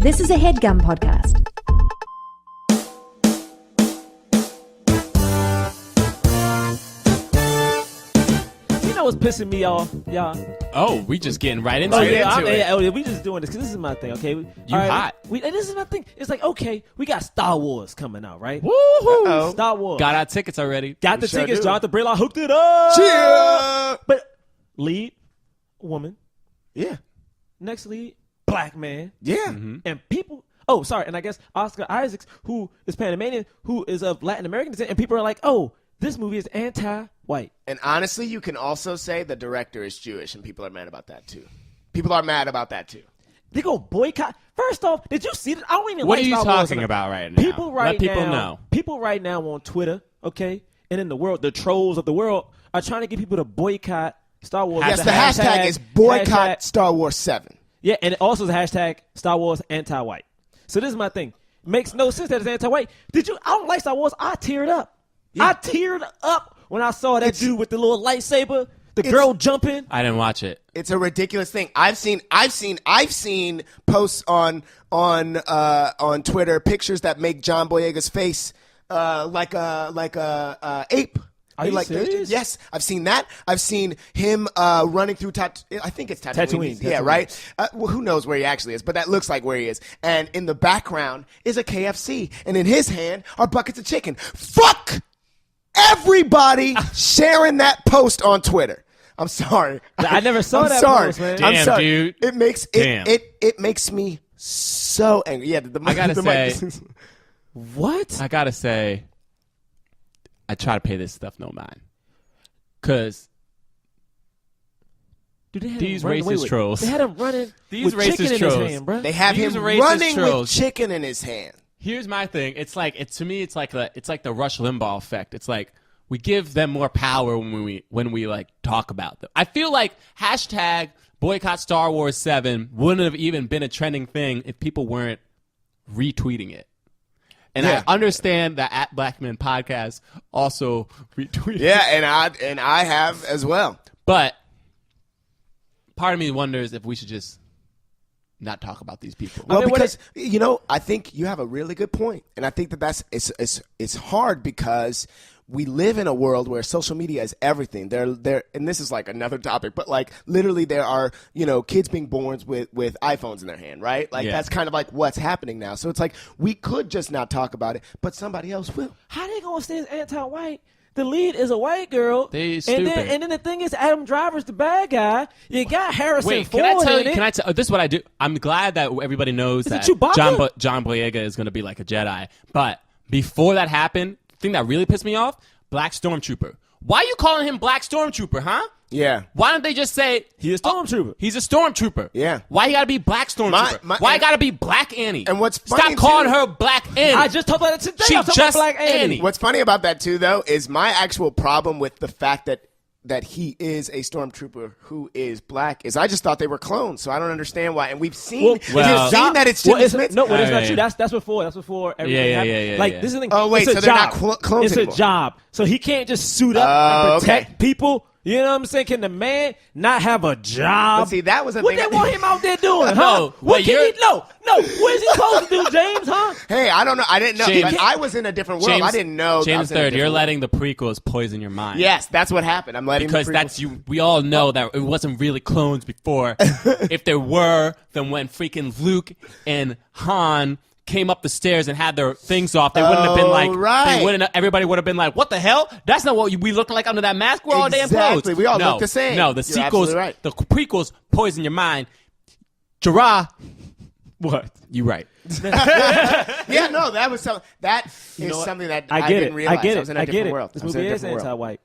This is a HeadGum podcast. You know what's pissing me off, y'all? Oh, we just getting right into it. Yeah, we just doing this because this is my thing, okay? You hot. This is my thing. It's like, okay, we got Star Wars coming out, right? Woohoo! Star Wars. Got our tickets already. Got the sure tickets. do. Jonathan Braylock hooked it up. Cheer! But lead, woman. Yeah. Next lead, black man. Yeah. Mm-hmm. And people, oh, sorry, and I guess Oscar Isaacs, who is Panamanian, who is of Latin American descent, and people are like, oh, this movie is anti-white. And honestly, you can also say the director is Jewish, and people are mad about that too. People are mad about that too. They go boycott. First off, did you see that? I don't even What like are you Star Wars talking enough. about right now? People Let people know. People right now on Twitter, okay, and in the world, the trolls of the world are trying to get people to boycott Star Wars. Yes, the hashtag is boycott Star Wars 7. Yeah, and it also is a hashtag Star Wars anti-white. So this is my thing. Makes no sense that it's anti-white. I don't like Star Wars. I teared up. Yeah. I teared up when I saw that dude with the little lightsaber, the girl jumping. I didn't watch it. It's a ridiculous thing. I've seen posts on Twitter, pictures that make John Boyega's face like a ape. Are you serious? Yes, I've seen that. I've seen him running through I think it's Tatooine. Yeah, right? Well, who knows where he actually is, but that looks like where he is. And in the background is a KFC, and in his hand are buckets of chicken. Fuck everybody sharing that post on Twitter. I'm sorry. I never saw that post, man. Damn, I'm sorry. dude. It makes Damn. it makes me so angry. Yeah, I gotta say, What? I gotta say, I try to pay this stuff no mind, cause Dude, they had these him running- racist trolls. They had him running These with chicken racist in trolls. his hand, bro. they have These him racist running with trolls. chicken in his hand. Here's my thing. It's like to me. It's like the Rush Limbaugh effect. It's like we give them more power when we like talk about them. I feel like hashtag boycott Star Wars 7 wouldn't have even been a trending thing if people weren't retweeting it. And Yeah. I understand that at Black Men Podcast also retweeted. Yeah, and I have as well. But part of me wonders if we should just not talk about these people. Well, mean, what because I think you have a really good point, and I think that it's hard because we live in a world where social media is everything. There, and this is like another topic, but like literally there are kids being born with iPhones in their hand, right? Like Yeah. that's kind of like what's happening now. So it's like we could just not talk about it, but somebody else will. How they gonna say it's anti-white? The lead is a white girl. They and stupid. then the thing is, Adam Driver's the bad guy. You got Harrison Wait, Ford can I tell in you? it. Can I tell? This is what I do. I'm glad that everybody knows Is it that Chewbacca? John Boyega is going to be like a Jedi. But before that happened, the thing that really pissed me off: Black Stormtrooper. Why are you calling him Black Stormtrooper, huh? Yeah. Why don't they just say He's a stormtrooper. He's a stormtrooper. Yeah. Why you gotta be Black Stormtrooper? Why you gotta be Black Annie? And what's funny, Stop calling too- her Black Annie. I just talked about it today. She I was talking just about Black Annie. What's funny about that too, though, is my actual problem with the fact that he is a stormtrooper who is black is I just thought they were clones, so I don't understand why. And we've seen, Well, that it's Jimmy Smith. No, well, that's not Yeah, true. yeah. That's before everything Yeah, happened. yeah, like yeah. this is the thing. Oh, wait, it's a so they're not job. clones It's anymore. a job, so he can't just suit up and protect okay. people. You know what I'm saying? Can the man not have a job? But see, that was the what thing. they want him out there doing, huh? No, what but can you're- he? No. What is he supposed to do, James? Huh? Hey, I don't know. I didn't know. James- But I was in a different world. I didn't know. I James was in a Third, you're different letting the prequels poison your mind. world. Yes, that's what happened. I'm letting Because the that's you. We all know that it wasn't really clones before. If there were, then when freaking Luke and Han came up the stairs and had their things off, they wouldn't have been like. right. They wouldn't. Everybody would have been like, "What the hell? That's not what we look like under that mask. We're all damn clothes." Exactly. We all no, look the same. No, the You're sequels, absolutely right. the prequels poison your mind. Jerah, What? you right. Yeah, no, that was something. That is know what? something that I get didn't it. realize. I get was in it. a I get different it. world. This I was in movie a is different world. anti-white.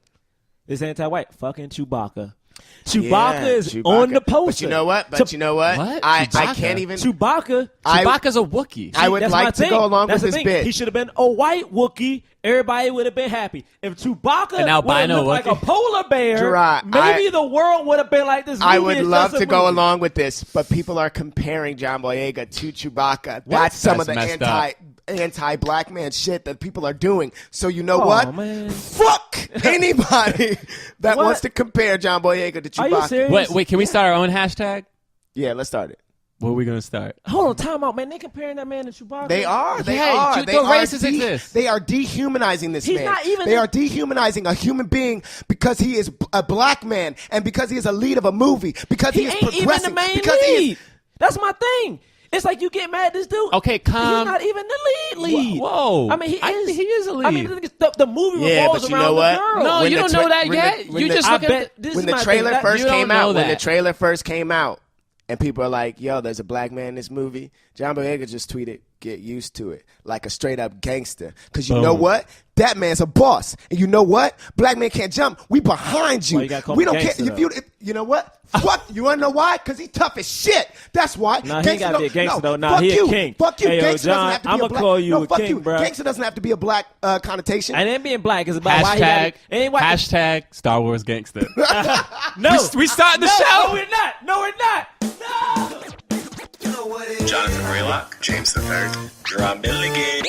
It's anti-white. Fucking Chewbacca. Yeah, Chewbacca is Chewbacca. on the poster. But you know what? What? I Chewbacca? can't even. Chewbacca. Chewbacca's a Wookiee. I would That's like my to thing. go along That's with the this thing. bit. He should have been a white Wookiee. Everybody would have been happy. If Chewbacca An would have albino looked like a Wookiee? polar bear, Gerard, maybe the world would have been like this. I movie would is love just a to go movie. along with this, but people are comparing John Boyega to Chewbacca. That's some That's of the messed up. anti-black man shit that people are doing. So you know Oh, what? man. Fuck anybody that What? wants to compare John Boyega to Are you Chewbacca. serious? Wait, can we start our own hashtag? Yeah, let's start it. Where are we gonna start? Hold on, time out, man. They comparing that man to Chewbacca. They are. They Hey, are. the They are races exist. They are dehumanizing this He's man. not even They in- are dehumanizing a human being because he is a black man and because he is a lead of a movie. Because he, He is ain't even progressing. the main because he lead. is. That's my thing. It's like you get mad at this dude. Okay, He's calm. not even the lead. Whoa. I mean, he is a lead. I mean, the movie Yeah, revolves but you around know the what? girl. No, When you the don't know tra- that when yet. the- when You the- just I look at bet this When is the my trailer thing. first you don't came know out, when the that. trailer first came out, and people are like, "Yo, there's a black man in this movie." John Boyega just tweeted, "Get used to it," like a straight up gangster. Because you know what? That man's a boss, and you know what? Black man can't jump. We behind you. Why you gotta call We him don't care gangster, if you know what? Fuck. You wanna know why? Because he's tough as shit. That's why. Nah, he ain't gotta be a gangster, though. Nah, fuck he a you. king. Fuck you. Hey, yo, Gangster John, doesn't have to be I'ma a black. call you no, a fuck king, you. bruh. Gangster doesn't have to be a black connotation. And then being black is about why he Hashtag, got it. Ain't why hashtag Star Wars gangster. No, we starting the no, show. No, we're not. No, we're not. No. Jonathan Braylock, James III, Jerah Milligan.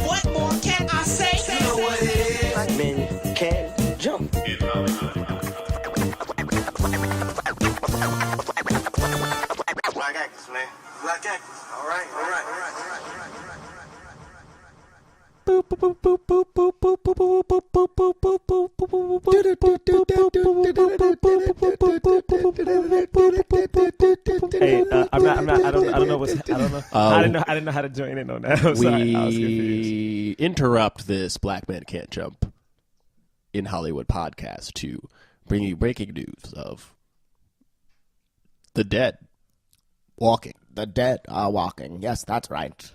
What more can I say? You know what it is. Black men can jump. Black actors, man. Black actors. All right. Hey, I'm not. I don't know what's. I don't know. I didn't know how to join in on that. I'm sorry. I was confused. We interrupt this Black Man Can't Jump in Hollywood podcast to bring you breaking news of the dead walking. The dead are walking. Yes, that's right.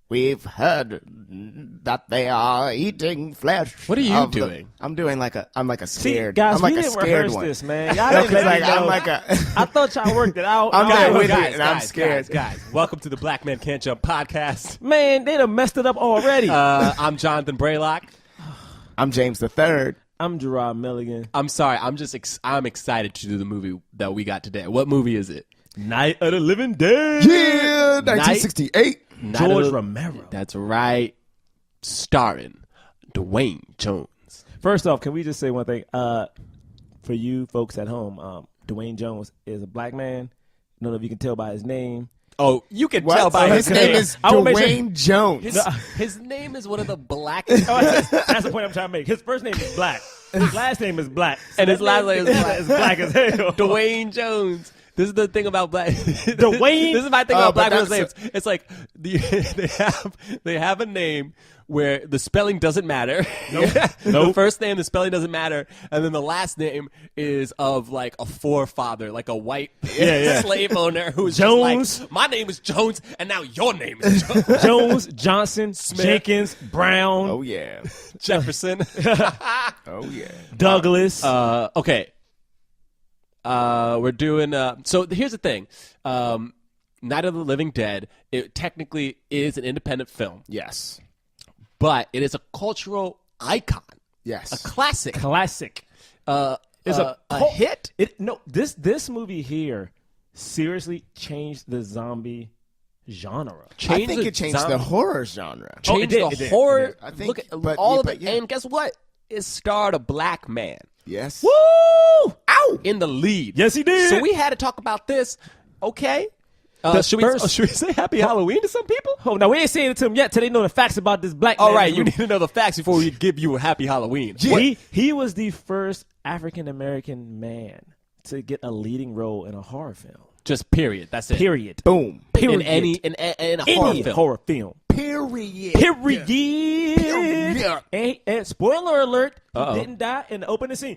We've heard that they are eating flesh. What are you of the- doing? I'm doing like a. I'm like a See, scared. guys, I'm like we a didn't scared rehearse one. this, man. Y'all No, didn't 'cause let me like, I'm know. like a. I thought y'all worked it out. I'm there with guys, it, and I'm guys, scared. Guys, welcome to the Black Man Can't Jump podcast. Man, they done messed it up already. I'm Jonathan Braylock. I'm James III. I'm Jerah Milligan. I'm sorry. I'm excited to do the movie that we got today. What movie is it? Night of the Living Dead. Yeah, 1968. George Romero. That's right. Starring Duane Jones. First off, can we just say one thing? For you folks at home, Duane Jones is a black man. I don't know if you can tell by his name. Oh, you can What? tell by His his name name. is I will make sure- Duane Jones. His name is one of the blackest. That's the point I'm trying to make. His first name is Black. His last name is Black. And his last name is Black. is black as hell. Duane Jones. This is the thing about black. Dwayne? This is my thing Oh, about but black people's that's names. It's like they have a name where the spelling doesn't matter. The Nope. first name, the spelling doesn't matter, and then the last name is of like a forefather, like a white slave owner who's Jones. just like, my name is Jones, and now your name is Jones. Jones, Johnson, Jenkins, Brown, Oh yeah. Jefferson. Oh yeah. Douglas. Okay. We're doing. So here's the thing. Night of the Living Dead. It technically is an independent film, Yes. but it is a cultural icon, Yes. a classic. Classic. Is a a cult- hit. This movie here seriously changed the zombie genre. I think it changed the horror genre. Changed it the did. horror. I think- Look at but- all of but it, yeah. and guess what? It starred a black man Yes. Woo! Ow! in the lead. Yes, he did. So we had to talk about this. Okay. Should we say Happy Halloween to some people? Oh, now we ain't saying it to him yet till they know the facts about this black man. All right, you need to know the facts before we give you a Happy Halloween. He was the first African American man to get a leading role in a horror film. Just period. That's it. Period. Boom. Period. In a horror film. Period. Period. Period. And spoiler alert, Uh-oh. he didn't die in the opening scene.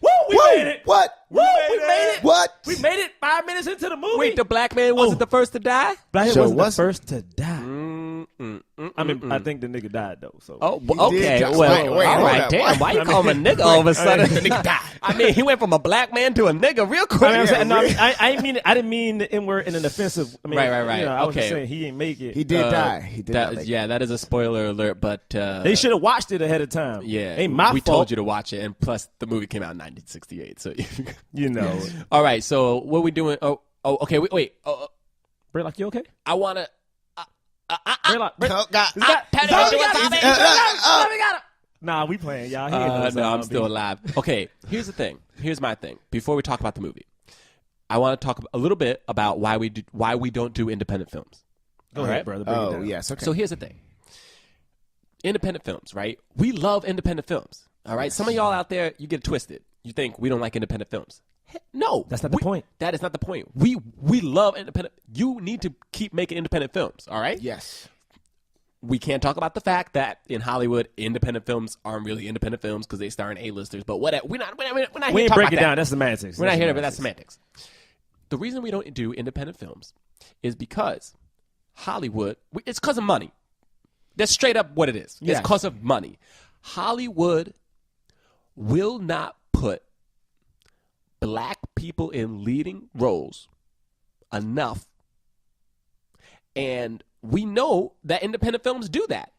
Woo, we Whoa, made it. What? Woo, we made it. What? We made it 5 minutes into the movie. Wait, the black man wasn't the first to die? Black man So wasn't the was- first to die. I mean, I think the nigga died though. So Oh, did okay. die. Well, Wait, all hold right. up. Damn, why you call him a nigga all of a sudden? The nigga died. I mean, he went from a black man to a nigga real quick. I mean, I'm saying, no, really? I didn't mean it. I didn't mean the N word in an offensive. I mean, Right. You know, I was just Okay. saying he didn't make it. He did die. He did not make it. Yeah, that is a spoiler alert, but They should have watched it ahead of time. yeah, ain't my we fault. told you to watch it, and plus the movie came out in 1968. So, You know, all right. So what are we doing? Oh, okay. Wait. Braylock, you okay? I want to. Braylock, Oh, God. Nah, we playing, y'all. He ain't No, I'm zombie. still alive. Okay, here's the thing. Here's my thing. Before we talk about the movie, I want to talk a little bit about why we don't do independent films. Go ahead, brother. Break it down. Yes. Okay. So here's the thing. Independent films, right? We love independent films. All right. Some of y'all out there, you get it twisted. You think we don't like independent films. No, That's not the point. That is not the point. We love independent. You need to keep making independent films. All right. Yes. We can't talk about the fact that in Hollywood, independent films aren't really independent films because they star in A-listers. But whatever. We're not We here to ain't talk break about it that. down. That's semantics. We're not here, but that's semantics. The reason we don't do independent films is because Hollywood, it's because of money. That's straight up what it is. Yes. It's because of money. Hollywood will not put black people in leading roles enough. And we know that independent films do that.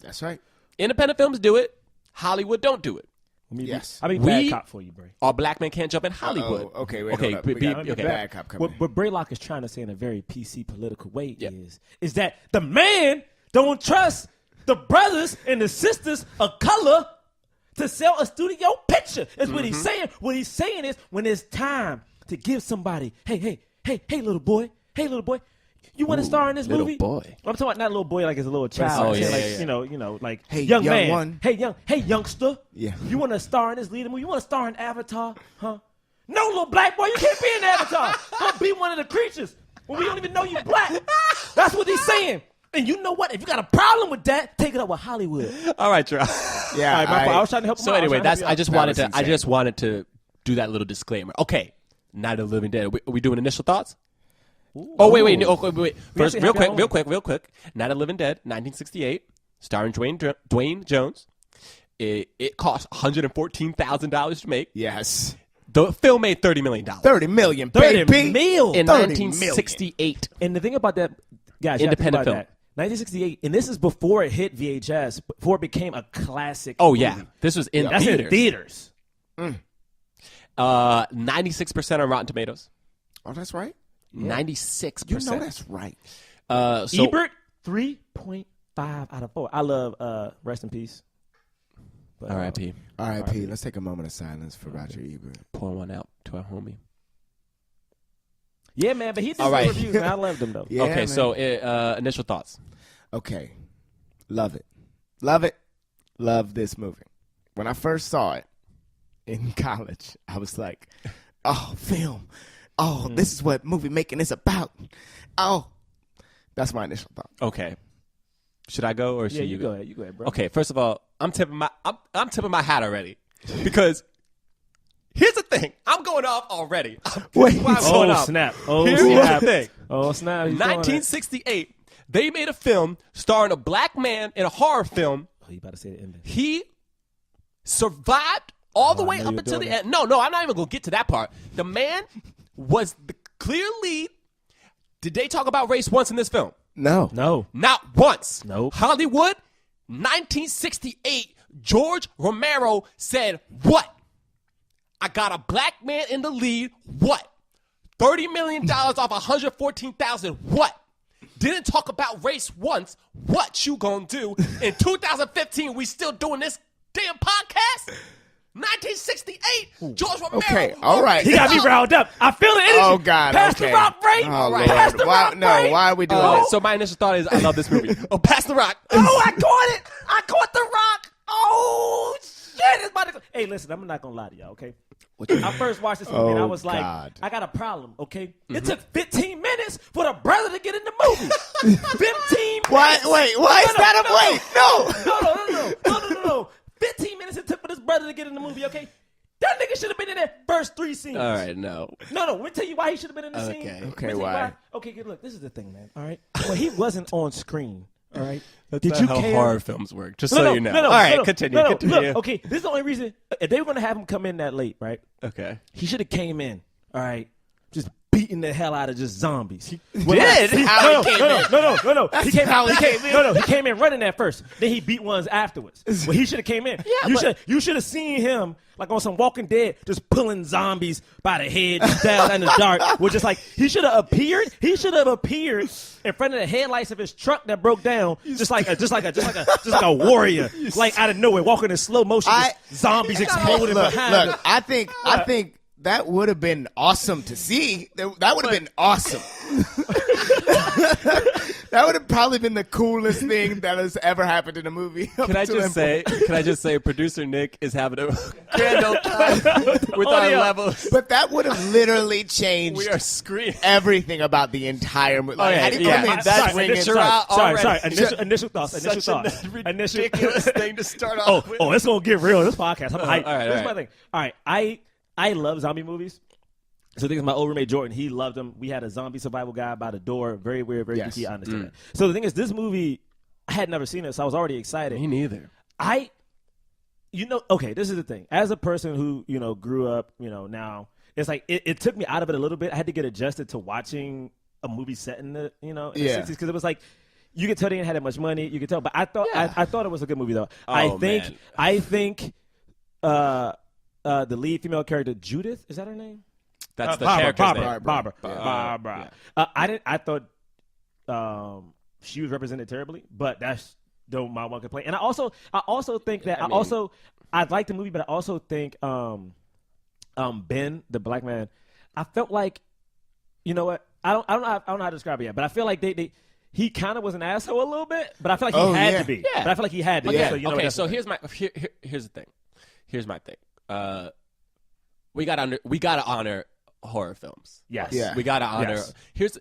That's right. Independent films do it. Hollywood don't do it. Yes. I mean, bad cop for you, Bray. All black men can't jump in Hollywood. Okay, wait, Okay, hold up. We got okay. bad cop coming. What Braylock is trying to say in a very PC political way is that the man don't trust the brothers and the sisters of color to sell a studio picture. Is what he's saying. What he's saying is when it's time to give somebody, hey, little boy, you want to star in this little movie? boy. I'm talking about not little boy like it's a little child. Oh, I'm saying, yeah, like, yeah. You know, like Hey, young young man. one. Hey, youngster. Yeah. You want to star in this leading movie? You want to star in Avatar? Huh? No, little black boy, you can't be in Avatar. Don't be one of the creatures when we don't even know you black. That's what he's saying. And you know what? If you got a problem with that, take it up with Hollywood. All right, Jerah. Yeah. All right, my fault. I was trying to help him So out. anyway, I just wanted was to. I just wanted to do that little disclaimer. Okay, Night of the Living Dead. Are we doing initial thoughts? Oh wait. No, wait. First, actually real have quick. Night of the Living Dead, 1968, starring Duane Jones. It cost $114,000 to make. Yes. The film made $30 million. 30 million, 30 baby. mil. In 30 1968. And the thing about that, guys, you have to think Independent about film. that. 1968, and this is before it hit VHS, before it became a classic. Oh movie. yeah, this was in That's theaters. in theaters. 96% on Rotten Tomatoes. Oh, that's right. 96%. You know that's right. So, Ebert, 3.5 out of 4. I love rest in peace. But, R.I.P. R.I.P. Let's take a moment of silence for Roger Ebert. Pour one out to our homie. Yeah, man, but he did All right. some reviews, man. I loved him, though. Yeah, Okay, man. so initial thoughts. Okay. Love it. Love it. Love this movie. When I first saw it in college, I was like, oh, film. Oh, this is what movie making is about. Oh, that's my initial thought. Okay. Should I go or should Yeah, you you go ahead. You go ahead, bro. Okay, first of all, I'm tipping my hat already because here's the thing. I'm going off already. Wait. Why I'm going Oh, off. snap. Oh, Here's snap. the thing. Oh, snap. He's doing it. 1968, they made a film starring a black man in a horror film. Oh, you about to say the ending. He survived all the I way know up you were until doing the end. No, I'm not even going to get to that part. The man was the clear lead. Did they talk about race once in this film? No. No. Not once. Nope. Hollywood, 1968, George Romero said, what? I got a black man in the lead. What? $30 million off $114,000. What? Didn't talk about race once. What you gonna do? In 2015, we still doing this damn podcast? 1968, George Romero. Okay, all right. He got me riled up. I feel the energy. Oh, God. Pass okay. the rock, Bray. Oh, Lord. Pass the Why, rock, no, Bray. why are we doing this? So my initial thought is I love this movie. Oh, pass the rock. Oh, I caught it. I caught the rock. Oh, shit. It's about to go. Hey, listen, I'm not going to lie to y'all, okay? I first watched this movie and I was like, God. I got a problem, okay? It took 15 minutes for the brother to get in the movie. 15 minutes. Why is that a wait? No. No. 15 minutes it took for this brother to get in the movie, okay? That nigga should have been in that first 3 scenes. All right, no. No, let me tell you why he should have been in the scene. Okay. Let me Okay, tell you why? Okay, good. Look, this is the thing, man. All right. Well, he wasn't on screen. All right. That's Did not you how care? horror films work, just so you know. No, All right, no, continue. no, continue. Look, okay, this is the only reason. If they were going to have him come in that late, right? Okay. He should have came in, all right, just beating the hell out of just zombies. He did? No. He came in running that first. Then he beat ones afterwards. Well, he should have came in. You should have seen him like on some Walking Dead, just pulling zombies by the head just down in the dark. With just like he should have appeared. He should have appeared in front of the headlights of his truck that broke down, just like a warrior, like out of nowhere, walking in slow motion. Zombies exploding behind him. Look, I think that would have been awesome to see. That would have been awesome. That would have probably been the coolest thing that has ever happened in a movie. Can I just say, producer Nick is having a grand old time with our levels. But that would have literally changed. We are screaming everything about the entire movie. Like, Okay, how do you yeah. come in That's swinging? Sorry. Initial thoughts. such a ridiculous thing to start off with. Oh, it's gonna get real. This podcast. I'm hyped. all right, This is all my right. thing. All right, I love zombie movies. So I think it's my old roommate Jordan. He loved them. We had a zombie survival guy by the door. Very weird, very geeky. I understand that. So the thing is, this movie, I had never seen it, so I was already excited. Me neither. Okay, this is the thing. As a person who, grew up, now, it's like it took me out of it a little bit. I had to get adjusted to watching a movie set in the, in the 60s, because it was like, you could tell they didn't have that much money. You could tell, but I thought I thought it was a good movie though. I think the lead female character, Judith, is that her name? That's the Barbara, character's name. Barbara. I thought she was represented terribly, but that's my one complaint. And I also think that I like the movie, but I also think Ben, the black man, I felt like, you know what? I don't know how to describe it yet, but I feel like he kind of was an asshole a little bit, but I feel like he had to be. Yeah. But I feel like he had to be. Yeah. So here's the thing. Here's my thing. We gotta honor horror films. Yes. Yeah. We gotta honor. Yes.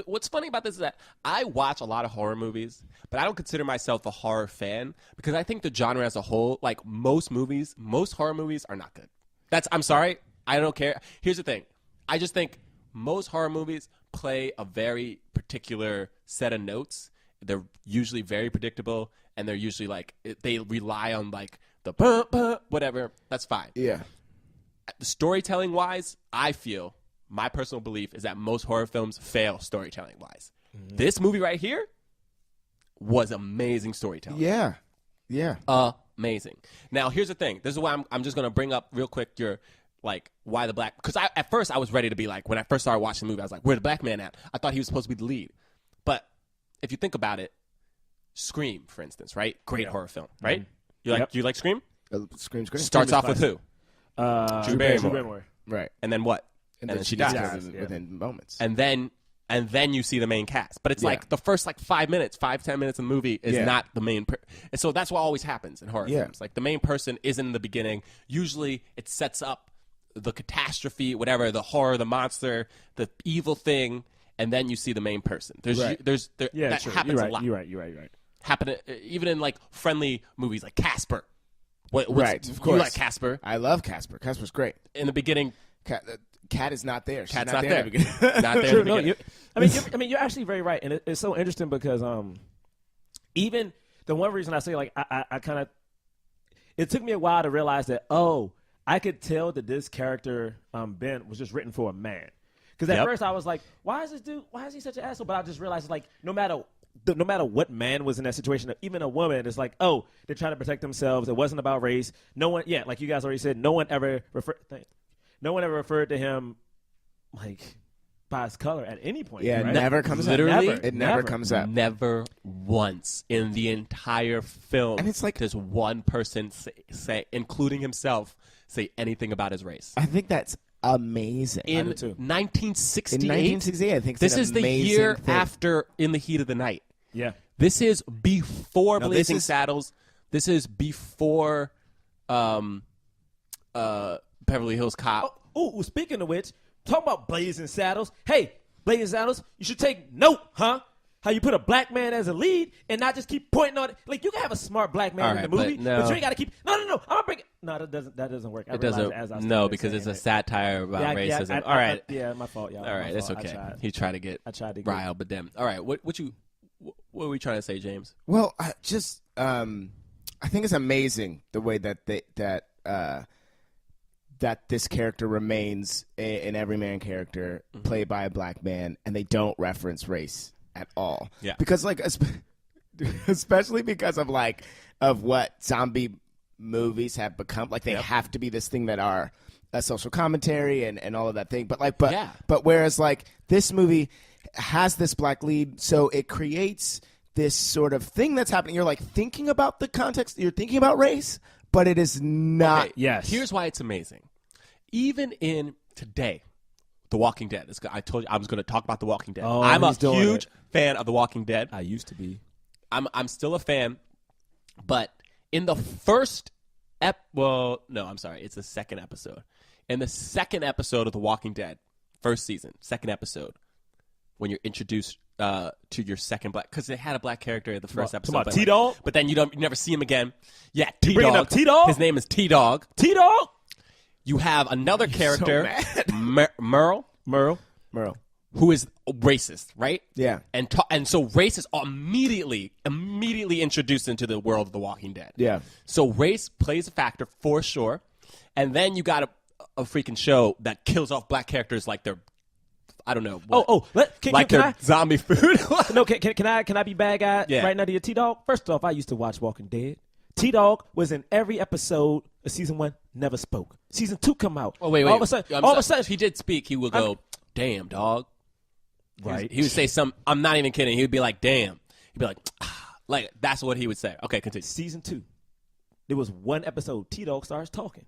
What's funny about this is that I watch a lot of horror movies, but I don't consider myself a horror fan because I think the genre as a whole, like most horror movies are not good. I'm sorry. I don't care. Here's the thing. I just think most horror movies play a very particular set of notes. They're usually very predictable, and they're usually like they rely on like the whatever. That's fine. Yeah. Storytelling wise, I feel my personal belief is that most horror films fail storytelling wise. This movie right here was amazing storytelling. Yeah. Yeah. Amazing. Now here's the thing. This is why I'm just gonna bring up real quick your like why the black, because at first I was ready to be like, when I first started watching the movie, I was like, where's the black man at? I thought he was supposed to be the lead. But if you think about it, Scream, for instance, right? Great horror film, right? Do you like Scream? Scream's great. Starts off with who? Drew Barrymore. Right. And then what? And then she dies. Within moments. And then you see the main cast. But it's like the first 5 minutes, 5-10 minutes of the movie is not the main and so that's what always happens in horror films. Like the main person isn't in the beginning. Usually it sets up the catastrophe, whatever, the horror, the monster, the evil thing, and then you see the main person. That happens a lot. You're right. Happen even in like friendly movies like Casper. Right, of course. You like Casper. I love Casper. Casper's great. In the beginning, Cat is not there. She's Cat's not not there. there. Not there. True, in the beginning. you're actually very right, and it's so interesting because even the one reason I say like I kind of, it took me a while to realize that I could tell that this character Ben was just written for a man, because at first I was like, why is he such an asshole? But I just realized like no matter what man was in that situation, even a woman, it's like, they're trying to protect themselves. It wasn't about race. No one, like you guys already said, no one ever referred to him like by his color at any point. Yeah, right? it never comes up. Literally, It never comes up. Never once in the entire film. And it's like, does one person say, including himself, say anything about his race. I think that's amazing. In do too. 1968, In 1968, I think it's this an is the amazing year thing. after In the Heat of the Night. Yeah. This is before No, Blazing this is- Saddles. This is before Beverly Hills Cop. Oh, speaking of which, talk about Blazing Saddles. Hey, Blazing Saddles, you should take note, huh? How you put a black man as a lead and not just keep pointing on it. Like, you can have a smart black man in the movie, but you ain't got to keep. No. I'm gonna bring it. No, that doesn't work. It doesn't. No, because it's a satire about racism. All right. My fault, y'all. All right, it's okay. He tried to get riled, but then. All right, what were we trying to say, James? Well, I think it's amazing the way that that this character remains an everyman character played by a black man, and they don't reference race at all. Yeah. Because especially because of what zombie movies have become. Like they have to be this thing that are a social commentary and all of that thing. But whereas like this movie has this black lead, so it creates this sort of thing that's happening. You're like thinking about the context. You're thinking about race, but it is not. Yes. Here's why it's amazing. even in today, The Walking Dead. I told you I was going to talk about The Walking Dead. Oh, I'm a he's doing huge it. fan of The Walking Dead. I used to be. I'm still a fan, but in the first it's the second episode. In the second episode of The Walking Dead, first season, second episode, when you're introduced to your second black, because they had a black character in the first episode. About but, T-Dog? but then you never see him again. Yeah, bringing T-Dog. up T-Dog? His name is T-Dog. T-Dog? You have another character, Merle, Merle. who is racist, right? Yeah. And so race is immediately introduced into the world of The Walking Dead. Yeah. So race plays a factor for sure. And then you got a freaking show that kills off black characters like they're, I don't know. Can zombie food. No, can I be bad guy right now to your T-Dog? First off, I used to watch Walking Dead. T-Dog was in every episode of season 1, never spoke. Season 2 come out. Oh, wait. All of a sudden, he did speak. He would go, damn, dog. Right. He would say I'm not even kidding. He would be like, damn. He'd be like, like, that's what he would say. Okay, continue. Season 2, there was one episode, T-Dog starts talking.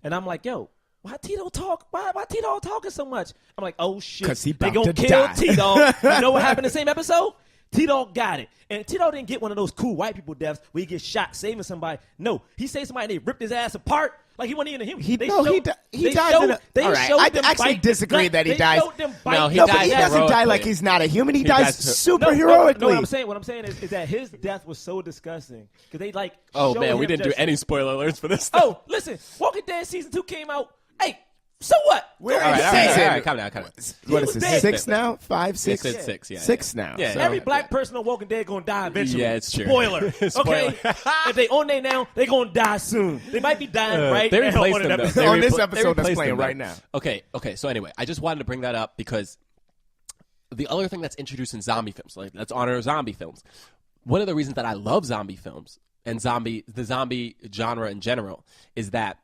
And I'm like, yo, why T-Dog talk? Why T-Dog talking so much? I'm like, oh, shit. 'Cause he they about gonna to kill die. T-Dog. You know what happened in the same episode? T-Dog got it. And T-Dog didn't get one of those cool white people deaths where he gets shot saving somebody. No, he saved somebody and they ripped his ass apart. Like he wasn't even a human. He dies in a... All right, I actually disagree that he dies. No, he No, dies but he doesn't die heroically. like he's not a human. He dies dies super No, heroically. what I'm saying is that his death was so disgusting because they like. Oh, showed man, we him didn't do just- any spoiler alerts for this. Oh, listen, Walking Dead season 2 came out. Hey, so what? We're All in right, season. calm down. What He is was it? dead. 6 now? 5, 6? It's 6, yeah. 6 now. Yeah, So- Every black person on Walking Dead gonna die eventually. Yeah, it's true. Spoiler. Spoiler. Okay, if they on there now, they gonna die soon. They might be dying right They now replaced on them, an though. episode. They On this they episode that's replaced playing them, though. right now. Okay. So anyway, I just wanted to bring that up because the other thing that's introduced in zombie films, like let's honor zombie films. One of the reasons that I love zombie films and the zombie genre in general is that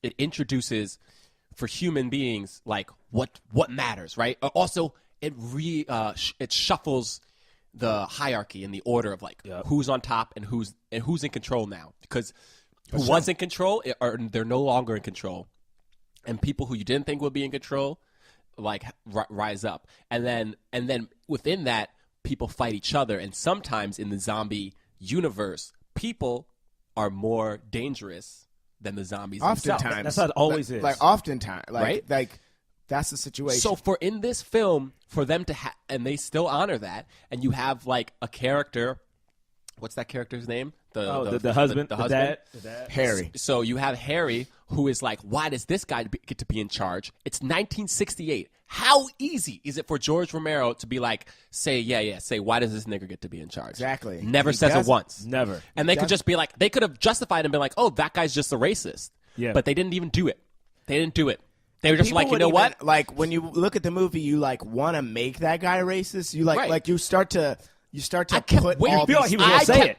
it introduces for human beings like what matters, right? Also, it shuffles the hierarchy and the order of like who's on top and who's in control now, because who was in control they're no longer in control, and people who you didn't think would be in control like rise up, and then within that people fight each other, and sometimes in the zombie universe people are more dangerous than the zombies themselves. Oftentimes. That's how it always is. Like, oftentimes. Right? Like, that's the situation. So for in this film, for them to and they still honor that, and you have like a character, what's that character's name? The husband, the dad. Harry. So you have Harry, who is like, why does this guy get to be in charge? It's 1968. How easy is it for George Romero to be like, say, why does this nigger get to be in charge? Exactly. Never He says it doesn't. once. Never. And they could just be like, they could have justified and been like, oh, that guy's just a racist. Yeah. But they didn't even do it. They didn't do it. They were just People like, you would know even, what? Like, when you look at the movie, you like want to make that guy racist. You like, Right. like you start to I kept put waiting. all feel like these he was gonna say it.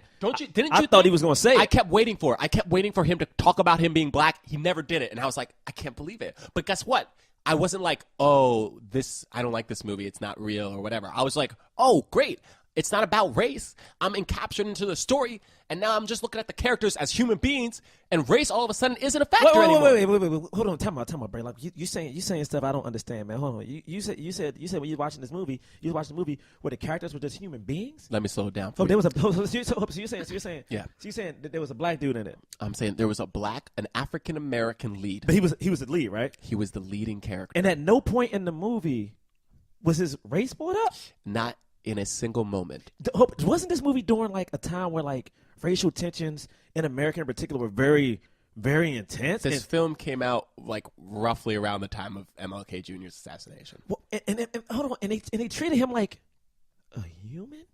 Didn't I you thought think- he was gonna say it. I kept waiting for it. I kept waiting for him to talk about him being black. He never did it. And I was like, I can't believe it. But guess what? I wasn't like, oh, I don't like this movie. It's not real or whatever. I was like, oh, great. It's not about race. I'm encaptured into the story, and now I'm just looking at the characters as human beings, and race all of a sudden isn't a factor anymore. Wait. Hold on. Tell me, Braylock. You saying stuff I don't understand, man. Hold on. You said when you were watching this movie, you watched the movie where the characters were just human beings. Let me slow it down. For Oh, you. there was a. So you're saying. Yeah. So you're saying that there was a black dude in it, I'm saying there was an African American lead. but he was the lead, right? He was the leading character. And at no point in the movie was his race brought up. Not in a single moment. Wasn't this movie during like a time where like racial tensions in America in particular were very, very intense? This film came out like roughly around the time of MLK Jr.'s assassination. And hold on, and they treated him like a human.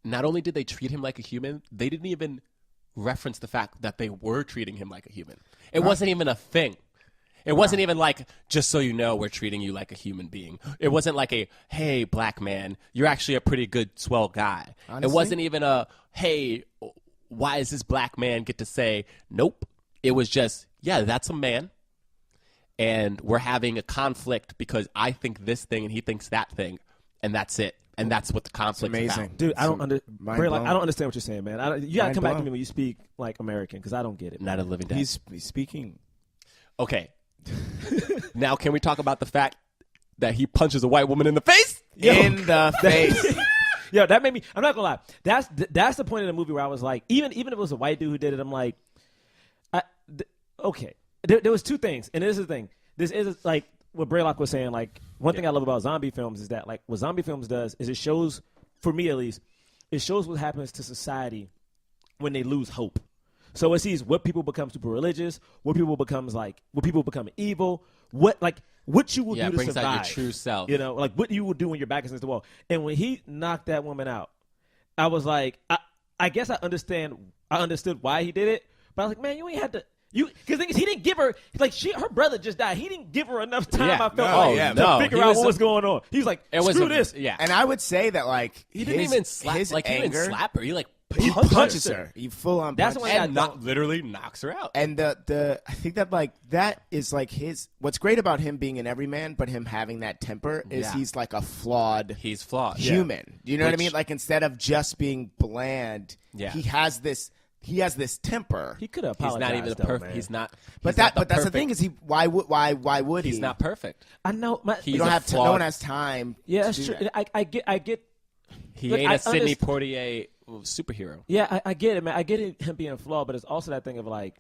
Not only did they treat him like a human, they didn't even reference the fact that they were treating him like a human. It wasn't even a thing. It wasn't even like, just so you know, we're treating you like a human being. It wasn't like a, hey, black man, you're actually a pretty good, swell guy. Honestly? It wasn't even a, hey, why does this black man get to say, nope. It was just, yeah, that's a man. And we're having a conflict because I think this thing and he thinks that thing. And that's it. And that's what the conflict is amazing. about. Dude, I don't mind blown. I don't understand what you're saying, man. You gotta Mind come back to blown. me when you speak like American, because I don't get it. Not a living dead. He's speaking. Okay. Now, can we talk about the fact that he punches a white woman in the face? In the face. Yo, that made me. I'm not gonna lie. That's the point of the movie where I was like, even if it was a white dude who did it, I'm like, okay. There was two things, and this is the thing. This is like what Braylock was saying. Like one thing I love about zombie films is that like what zombie films does is it shows, for me at least, it shows what happens to society when they lose hope. So it sees what people become super religious, what people become evil, what you will do to brings survive. out your true self. You know, like what you will do when your back is against the wall. And when he knocked that woman out, I was like, I guess I understood why he did it, but I was like, man, you ain't had to. Because the thing is, he didn't give her her brother just died. He didn't give her enough time. I felt to figure out what was going on. He was like, screw this. Yeah, And I would say that like he didn't even slap. his Like anger, he didn't slap her. he punches her. He full on. That's punches when her. and not literally knocks her out. And the I think that like that is like his. What's great about him being an everyman, but him having that temper is he's like a flawed. He's flawed. Human. You know what I mean? Like instead of just being bland, he has this temper. He could have He's apologized. not even though, perfect. man. He's not. But he's not that's the perfect- thing is why would he? He's not perfect. I know. He's You don't a have flawed- no one has time. Yeah, to that's do true. that. I get. He Look, ain't I a Sidney underst- Poitier superhero. Yeah, I get it, man. I get him being flawed, but it's also that thing of like,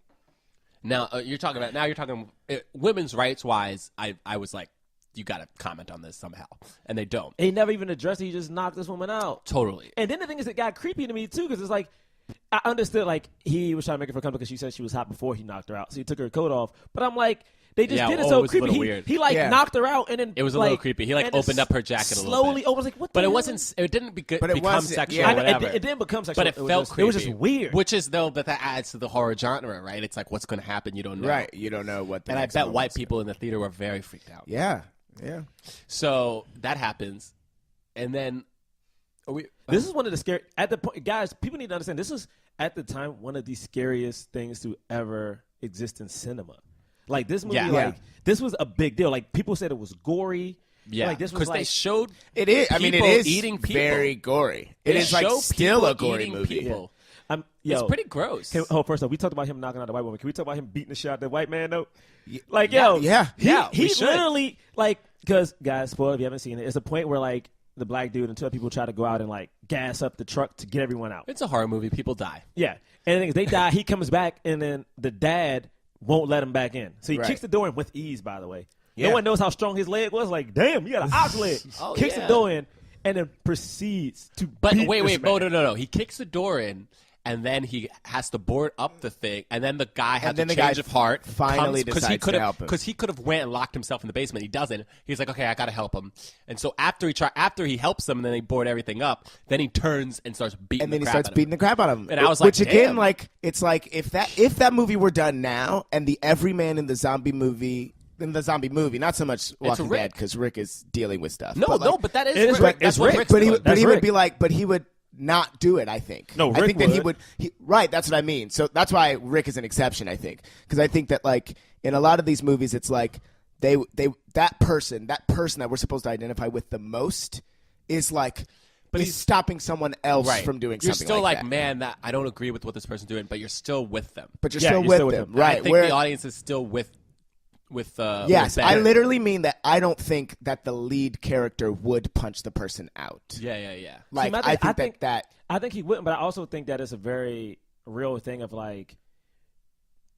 Now you're talking women's rights wise. I was like, you got to comment on this somehow, and they don't. he never even addressed it. He just knocked this woman out. Totally. And then the thing is, it got creepy to me too, because it's like, I understood like he was trying to make her feel comfortable because she said she was hot before he knocked her out, so he took her coat off. But I'm like, they just did it it so was a creepy. little weird. He knocked her out, and then It was a little creepy. He, and opened just up her jacket a little slowly. bit. I was like, what? But the it hell? wasn't. It didn't But it become wasn't- sexual yeah. or whatever. It didn't become sexual. But it felt just, creepy. It was just weird. Which is though that adds to the horror genre, right? It's like what's going to happen. You don't know. Right. You don't know what. The And I next bet moment's white gonna- people in the theater were very freaked out. Yeah. Yeah. So that happens, and then This is one of the scary at the point, guys. People need to understand. This is at the time one of the scariest things to ever exist in cinema. Like this movie, Yeah. this was a big deal. Like people said it was gory. Yeah, like this was because like they showed It is. I mean, it people is eating people. very gory. They It is like show still people a gory eating movie. people. Yo, It's pretty gross. First off, we talked about him knocking out the white woman. Can we talk about him beating the shit out of the white man though? Like, Yeah, yo, yeah. he we should. literally like because guys, spoiler if you haven't seen it. It's a point where like the black dude and two other people try to go out and like gas up the truck to get everyone out. It's a horror movie. People die. Yeah, and the thing is, they die. He comes back, and then the dad won't let him back in. So he Right. kicks the door in with ease. By the way, Yeah. no one knows how strong his leg was. Like, damn, you got an ox leg. Oh, Kicks yeah. the door in, and then proceeds to. But beat wait, this no, man. no. He kicks the door in, and then he has to board up the thing, and then the guy has And then a the guy change of heart. finally decides to help him. Because he could have went and locked himself in the basement. He doesn't. He's like, okay, I got to help him. And so after he helps him, and then they board everything up, then he turns and starts beating And then the he crap starts out of him. beating the crap out of him. And I was like, which again, damn. like it's like if that movie were done now, and the everyman in the zombie movie, not so much Walking Rick. Dead because Rick is dealing with stuff. No, like, but that is it is Rick. Rick. That's It's what Rick. Rick's but he doing. would, That's he would Rick. be like, but he would not do it. I think. No, I Rick think that would. right. That's what I mean. So that's why Rick is an exception. I think because I think that like in a lot of these movies, it's like that person that we're supposed to identify with the most is like. But he's stopping someone else from doing You're something still like like, that. man, that I don't agree with what this person's doing, but you're still with them. But you're Yeah, still you're with still with them, them. right? I think the audience is still with Yes, with I Ben. literally mean that I don't think that the lead character would punch the person out. Yeah. Like, See, I think that I think he wouldn't, but I also think that it's a very real thing of like,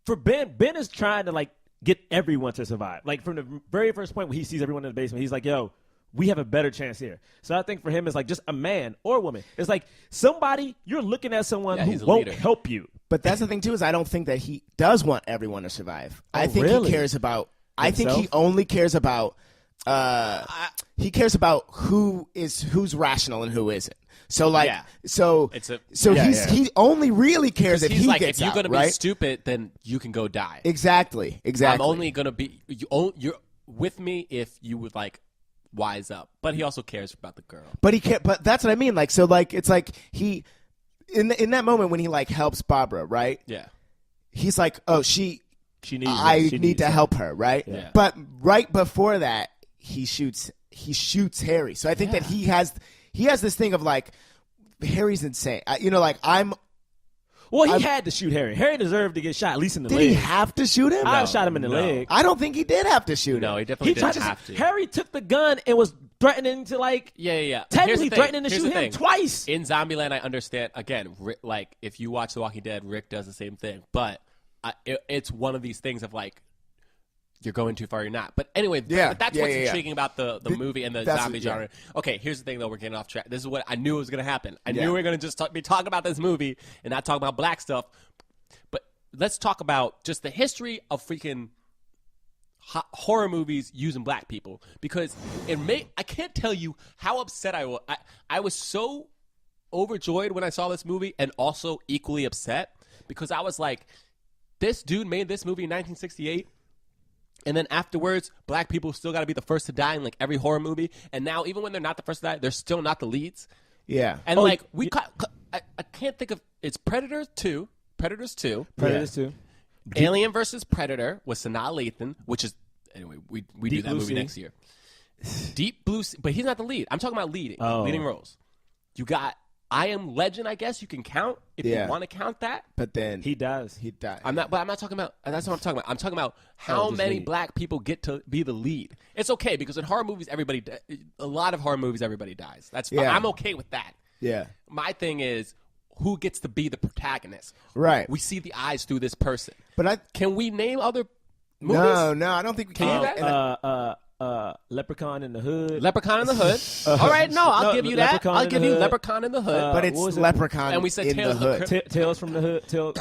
for Ben is trying to like get everyone to survive. Like from the very first point when he sees everyone in the basement, he's like, yo, we have a better chance here. So I think for him, it's like just a man or a woman. It's like somebody, you're looking at someone Yeah, he's who a won't leader. help you. But that's the thing too is I don't think that he does want everyone to survive. I think really? he cares about. I think Himself? he only cares about. He cares about who's rational and who isn't. So like, Yeah. so Yeah. he only really cares if He's he like, gets if you're out, gonna be right? stupid, then you can go die. Exactly. I'm only gonna be you're with me if you would like wise up. But he also cares about the girl. But he can't. But that's what I mean. Like, so like, it's like he in that moment when he like helps Barbara, right? Yeah. He's like, oh, she needs I it. She need needs to it. help her, right? Yeah. But right before that, he shoots Harry. So I think that he has this thing of like, Harry's insane. Like Well, he had to shoot Harry. Harry deserved to get shot, at least in the leg. Did he have to shoot him? I shot him in the leg. I don't think he did have to shoot him. No, he definitely didn't have to. Harry took the gun and was threatening to Yeah. technically threatening to Here's shoot the him thing. twice. In Zombieland, I understand. Again, like if you watch The Walking Dead, Rick does the same thing. But it's one of these things of like, you're going too far, you're not. But anyway, but that's what's intriguing about the movie and the zombie genre. Okay, here's the thing, though. We're getting off track. This is what I knew was going to happen. I knew we were going to just be talking about this movie and not talk about black stuff. But let's talk about just the history of freaking horror movies using black people. Because I can't tell you how upset I was. I was so overjoyed when I saw this movie and also equally upset because I was like, this dude made this movie in 1968. And then afterwards, black people still got to be the first to die in like every horror movie. And now, even when they're not the first to die, they're still not the leads. Yeah. And I can't think of, it's Predators 2. Predators 2. Alien versus Predator with Sanaa Lathan, which is, anyway, we do that movie next year. Deep Blue Sea, but he's not the lead. I'm talking about leading roles. You got I Am Legend, I guess you can count if you want to count that. But then he does. He died. I'm not talking about. That's what I'm talking about. I'm talking about how many black people get to be the lead. It's okay because in horror movies, a lot of horror movies, everybody dies. That's fine. I'm okay with that. Yeah. My thing is, who gets to be the protagonist? Right. We see the eyes through this person. But can we name other movies? No, I don't think we can. Leprechaun in the Hood. Leprechaun in the Hood. All right, I'll give you that. I'll give you Leprechaun in the Hood. But it's Leprechaun and we said in the Hood. Tales from the Hood. Tales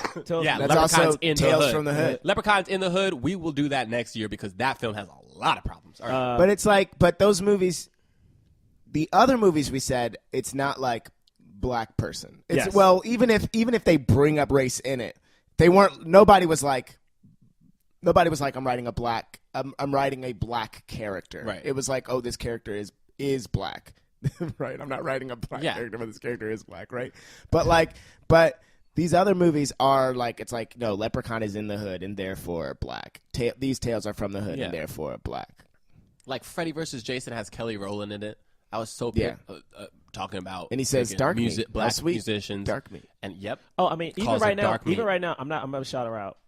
yeah, that's Leprechauns also in Tales the Hood. from the Hood. Leprechauns in the Hood. We will do that next year because that film has a lot of problems. All right. But it's like, but those movies, the other movies we said, it's not like black person. It's Yes. Well, even if they bring up race in it, they weren't. Nobody was like, I'm writing a black. I'm writing a black character. Right. It was like, oh, this character is black. Right. I'm not writing a black character, but this character is black. Right. But these other movies are like, it's like, no, Leprechaun is in the hood and therefore black. These tales are from the hood and therefore black. Like Freddy vs. Jason has Kelly Rowland in it. I was so talking about, and he says dark meat, black sweet musicians, dark meat, and Oh, I mean, even Calls right it now, dark meat. I'm gonna shout her out.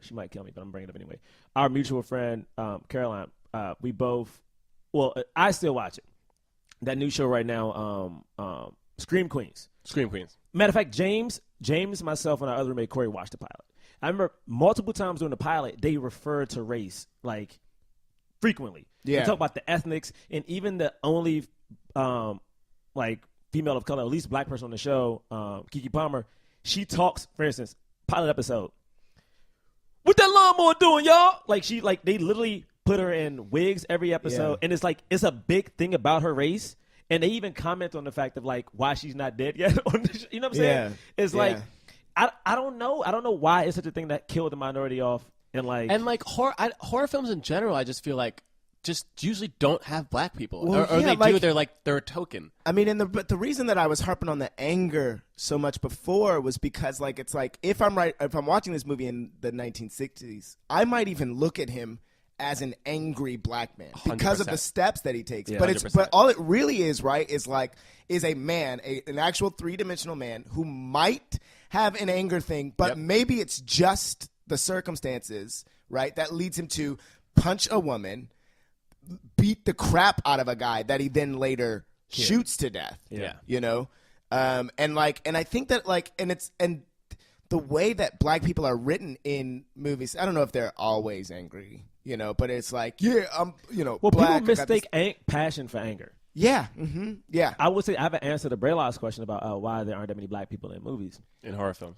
She might kill me, but I'm bringing it up anyway. Our mutual friend, Caroline, we both. Well, I still watch it. That new show right now, Scream Queens. Scream Queens. Matter of fact, James, myself, and our other roommate Corey watched the pilot. I remember multiple times during the pilot they referred to race like frequently. Yeah. They talk about the ethnics, and even the only like female of color, at least black person on the show, Keke Palmer, she talks, for instance, pilot episode. What that lawnmower doing, y'all? They literally put her in wigs every episode, and it's a big thing about her race. And they even comment on the fact of like why she's not dead yet. You know what I'm saying? Yeah. It's like I don't know. I don't know why it's such a thing that killed the minority off. And like horror films in general, I just feel like just usually don't have black people, Well, or yeah, they do. They're a token. I mean, but the reason that I was harping on the anger so much before was because like it's like if I'm watching this movie in the 1960s, I might even look at him as an angry black man because of the steps that he takes. Yeah, but all it really is, right, is a man, an actual three-dimensional man who might have an anger thing, but maybe it's just the circumstances, right, that leads him to punch a woman, beat the crap out of a guy that he then later shoots to death. Yeah. You know? And I think that and the way that black people are written in movies, I don't know if they're always angry, you know, but it's like, I'm well, black. people mistake passion for anger. Yeah. Mm-hmm. Yeah. I would say I haven't answered the Braylock's question about why there aren't that many black people in movies. In horror films.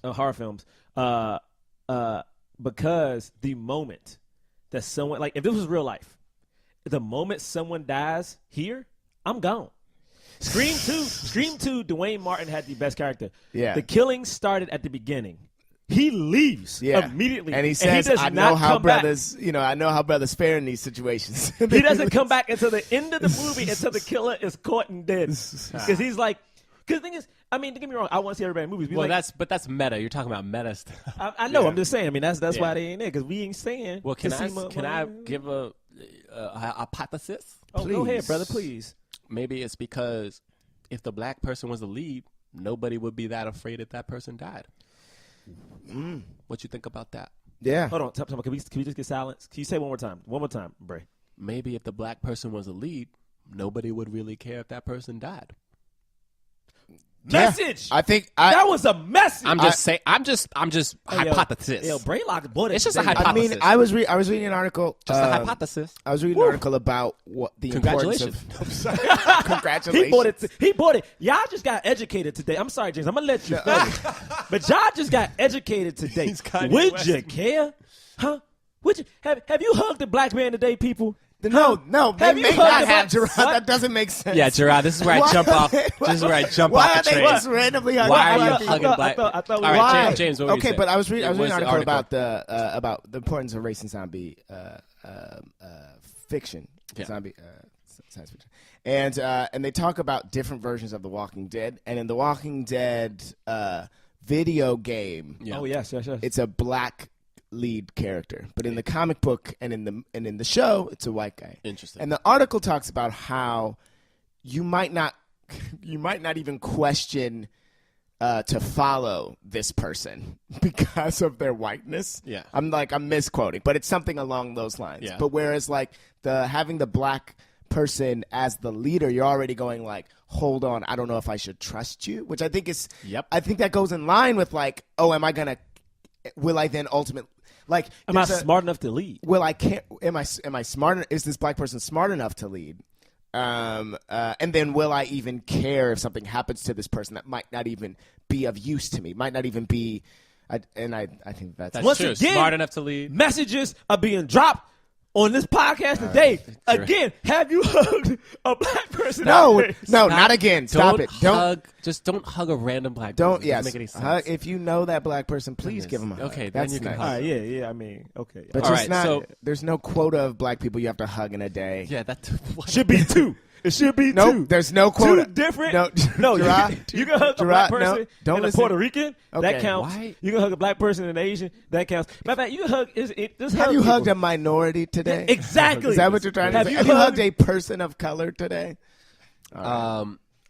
Because the moment that someone, like if this was real life, the moment someone dies here, I'm gone. Scream 2, Duane Martin had the best character. Yeah. The killing started at the beginning. He leaves immediately. And he says, I know how brothers fare in these situations. He doesn't come back until the end of the movie until the killer is caught and dead. Because he's like, because the thing is, I mean, don't get me wrong, I want to see everybody in movies. Well, that's meta. You're talking about meta stuff. I know. I'm just saying. I mean, that's why they ain't there, because we ain't saying. Well, can I give a hypothesis? Oh, go ahead, brother, please. Maybe it's because if the black person was the lead, nobody would be that afraid if that person died. What you think about that? Yeah. Hold on. Can we just get silence? Can you say one more time? One more time, Bray. Maybe if the black person was a lead, nobody would really care if that person died. Message. I think that was a message. I'm just saying. I'm just hypothesis. Yo, Braylock bought it. It's just a today. hypothesis. I was reading an article. Just a hypothesis. I was reading an article about what the importance of. Congratulations. He bought it. Y'all just got educated today. I'm sorry, James. I'm gonna let you finish. But y'all just got educated today. Would you care? Huh? Would you have you hugged a black man today, people? No, they may not have, Jerah. What? That doesn't make sense. Yeah, Jerah, this is where I jump off. This is where I jump Why off are the they train. just randomly hugging Why are you black people? hugging black? I thought we All right, Why? James, what were you Okay, saying? but I was reading What's an the article about the importance of race in zombie fiction, zombie science fiction, and they talk about different versions of The Walking Dead, and in The Walking Dead video game, Oh yes. it's a black lead character, but in the comic book and in the show, it's a white guy. Interesting. And the article talks about how you might not even question to follow this person because of their whiteness. Yeah. I'm misquoting, but it's something along those lines. Yeah. But whereas like having the black person as the leader, you're already going like, hold on, I don't know if I should trust you, which I think is, I think that goes in line with like, oh, will I then ultimately, like, Am I smart enough to lead? am I smart? Is this black person smart enough to lead? And then will I even care if something happens to this person that might not even be of use to me, might not even be, I think that's Once true. again, Smart enough to lead. Messages are being dropped on this podcast today. Again, have you hugged a black person? No, not again. Stop it. Don't hug a random black Don't. person. Yes. Doesn't make any sense. If you know that black person, please give him a hug. Okay, that's then you can nice. hug. All right, yeah. I mean, okay. But All just right, so- there's no quota of black people you have to hug in a day. Yeah, that should be two. It should be Nope, two. there's no quota. Two different. No, Jerah, you can hug a black Jerah, person no, don't and a listen. Puerto Rican. Okay. That counts. Why? You can hug a black person and an Asian. That counts. Matter of fact, you can hug. Just Have hug you people. hugged a minority today? Exactly. Is that what you're trying to Have say? you Have you hugged- hugged a person of color today? I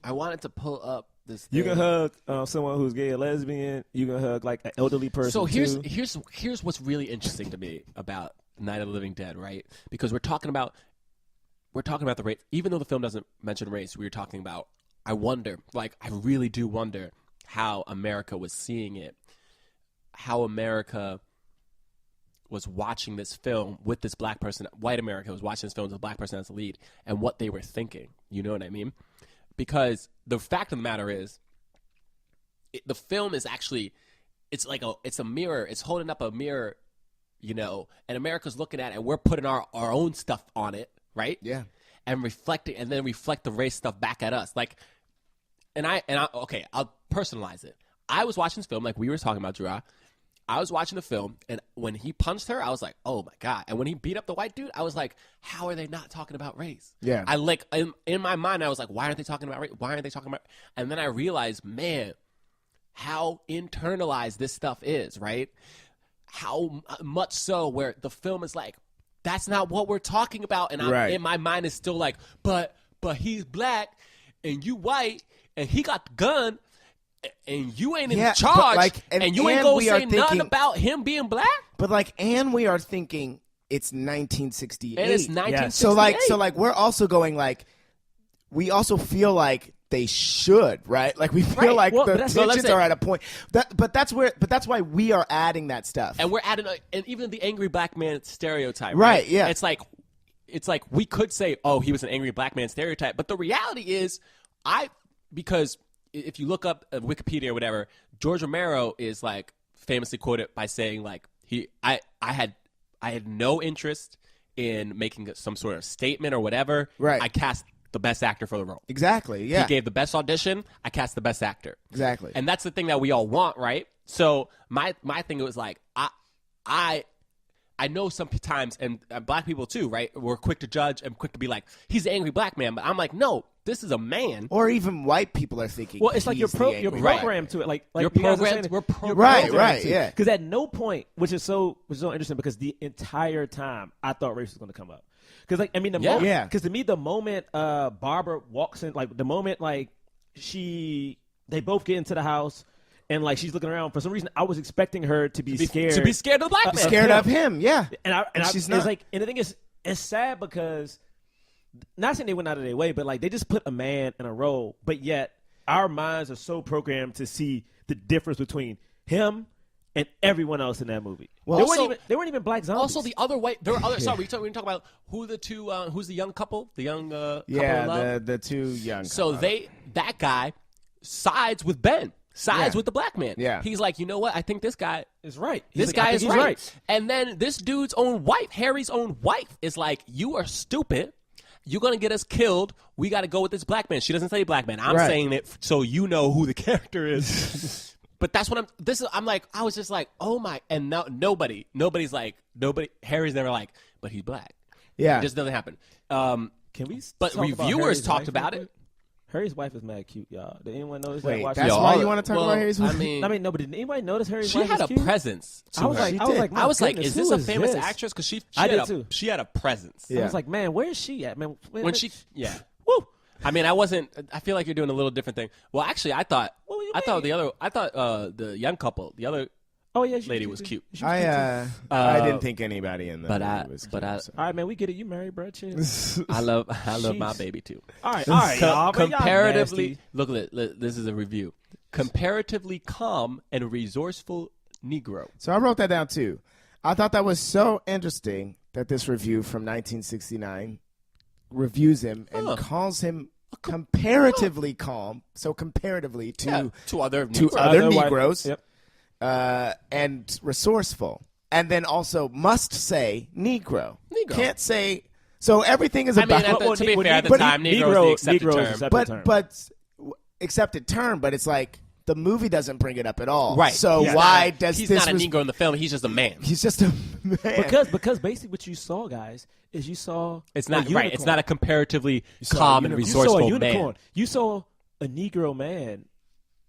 wanted to pull up this. You thing. can hug someone who's gay or lesbian. You can hug like an elderly person. So too. here's what's really interesting to me about Night of the Living Dead, right? Because we're talking about the race. Even though the film doesn't mention race, we were talking about. I really do wonder how America was seeing it, how America was watching this film with this black person. White America was watching this film with a black person as the lead, and what they were thinking. You know what I mean? Because the fact of the matter is, the film is actually, it's a mirror. It's holding up a mirror, you know, and America's looking at it, and we're putting our own stuff on it, right? Yeah. And reflecting, and then reflect the race stuff back at us. Like, okay, I'll personalize it. I was watching this film, like we were talking about, Jerah. I was watching the film, and when he punched her, I was like, oh my God. And when he beat up the white dude, I was like, how are they not talking about race? Yeah. I like, in my mind, I was like, why aren't they talking about race? Why aren't they talking about, and then I realized, man, how internalized this stuff is, right? How much so where the film is like, that's not what we're talking about. And in my mind is still like, but he's black and you white and he got the gun and you ain't in charge and you ain't gonna say nothing about him being black. But we are thinking it's 1968. And it's 1968. So like we're also going like, we also feel like they should, right? Like we feel like the tensions are at a point. But that's why we are adding that stuff. And we're adding, and even the angry black man stereotype. Right, yeah. It's like we could say, oh, he was an angry black man stereotype. But the reality is, because if you look up Wikipedia or whatever, George Romero is like famously quoted by saying like, I had no interest in making some sort of statement or whatever. Right. I cast the best actor for the role. Exactly, yeah. He gave the best audition. I cast the best actor. Exactly. And that's the thing that we all want, right? So my thing was like, I know sometimes, and black people too, right? We're quick to judge and quick to be like, he's an angry black man. But I'm like, no, this is a man. Or even white people are thinking. Well, it's like you're programmed to it. Like you're you guys are programmed. saying, We're programmed. Right, yeah. Because at no point, which is so interesting, because the entire time I thought race was going to come up. Because like I mean, because to me, the moment Barbara walks in, like the moment like they both get into the house and like she's looking around. For some reason, I was expecting her to be scared. To be scared of the black man. Scared of him, yeah. And she's it's not. like, and the thing is, it's sad because not saying they went out of their way, but like they just put a man in a role, but yet our minds are so programmed to see the difference between him and everyone else in that movie. Well, they weren't even black zombies. Also, the other way, there were other. Sorry, we talk about who the two, who's the young couple, the young couple in love. the two young. So that guy sides with Ben, with the black man. Yeah, he's like, you know what? I think this guy is right. This guy is right. And then this dude's own wife, Harry's own wife, is like, you are stupid. You're going to get us killed. We got to go with this black man. She doesn't say black man. I'm saying it so you know who the character is. But that's what I was just like, oh my, and now nobody's like, Harry's never like, but he's black. Yeah. It just doesn't happen. Can we? But reviewers talked about it. Harry's wife is mad cute, y'all. Did anyone notice Wait, that? that's why you want to talk about Harry's wife? I mean, no, but did anybody notice Harry's she wife had was a cute? presence. I was like, is this a famous actress? Because she had a presence. I was like, man, where is she at, man? Woo. I mean, I feel like you're doing a little different thing. Well, actually, I thought the young couple, the other lady was cute. I didn't think anybody in the movie was cute. All right, man, we get it. You married, bro. Chill. I love my baby too. All right, y'all. Comparatively, look, this is a review. Comparatively calm and resourceful Negro. So I wrote that down too. I thought that was so interesting that this review from 1969 reviews him and calls him comparatively calm. So comparatively to other Negroes. Yep. And resourceful, and then also must say Negro. Can't say. So everything is about. To be fair, at the time, Negro is the accepted term. But accepted term. But it's like the movie doesn't bring it up at all. Right. So why does he's this? He's not a Negro in the film. He's just a man. He's just a man. Because basically what you saw, guys, is you saw it's not right. It's not a comparatively calm and resourceful man. You saw a Negro man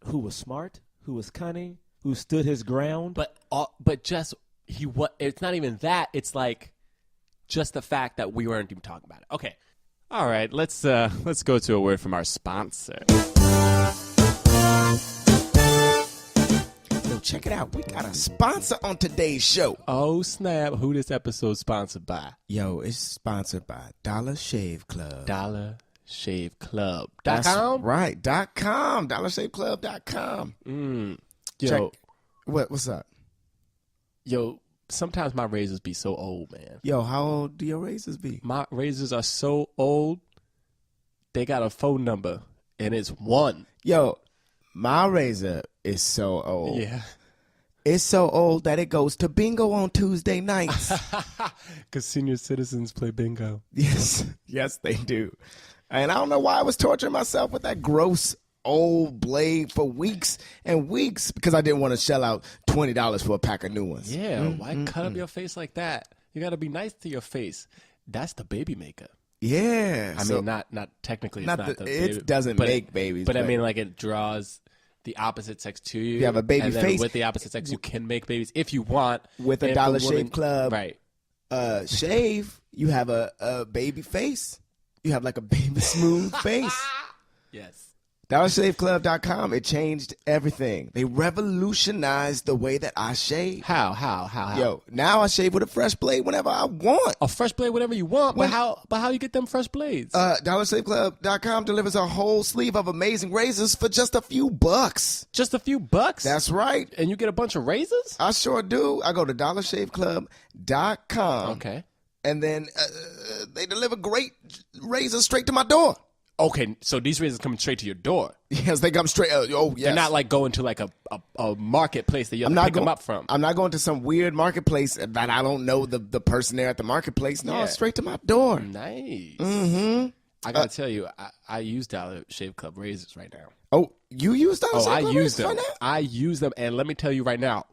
who was smart, who was cunning, who stood his ground. But just it's not even that. It's like just the fact that we weren't even talking about it. Okay. All right, let's go to a word from our sponsor. So check it out. We got a sponsor on today's show. Oh, snap. Who this episode sponsored by? Yo, it's sponsored by Dollar Shave Club. DollarShaveClub.com? That's right. .com. DollarShaveClub.com. Yo, check. What's up? Yo, sometimes my razors be so old, man. Yo, how old do your razors be? My razors are so old, they got a phone number, and it's 1. Yo, my razor is so old. Yeah. It's so old that it goes to bingo on Tuesday nights. Because senior citizens play bingo. Yes, they do. And I don't know why I was torturing myself with that gross old blade for weeks and weeks because I didn't want to shell out $20 for a pack of new ones. Yeah, why cut up your face like that? You got to be nice to your face. That's the baby maker. Yeah. I mean, not technically. It doesn't make babies. But I mean, like it draws the opposite sex to you. You have a baby and then face. With the opposite sex, you can make babies if you want. With a Dollar Shave Club right. Shave, you have a baby face. You have like a baby smooth face. Yes. DollarShaveClub.com, it changed everything. They revolutionized the way that I shave. How? Yo, now I shave with a fresh blade whenever I want. A fresh blade whenever you want. But how you get them fresh blades? DollarShaveClub.com delivers a whole sleeve of amazing razors for just a few bucks. Just a few bucks? That's right. And you get a bunch of razors? I sure do. I go to DollarShaveClub.com. Okay. And then they deliver great razors straight to my door. Okay, so these razors coming straight to your door. Yes, they come straight. Yes. They're not like going to like a marketplace that you have to pick them up from. I'm not going to some weird marketplace that I don't know the person there at the marketplace. No, it's straight to my door. Nice. Mm-hmm. I gotta tell you, I use Dollar Shave Club razors right now. Oh, you use Dollar Shave Club? I use them. Right now? I use them, and let me tell you right now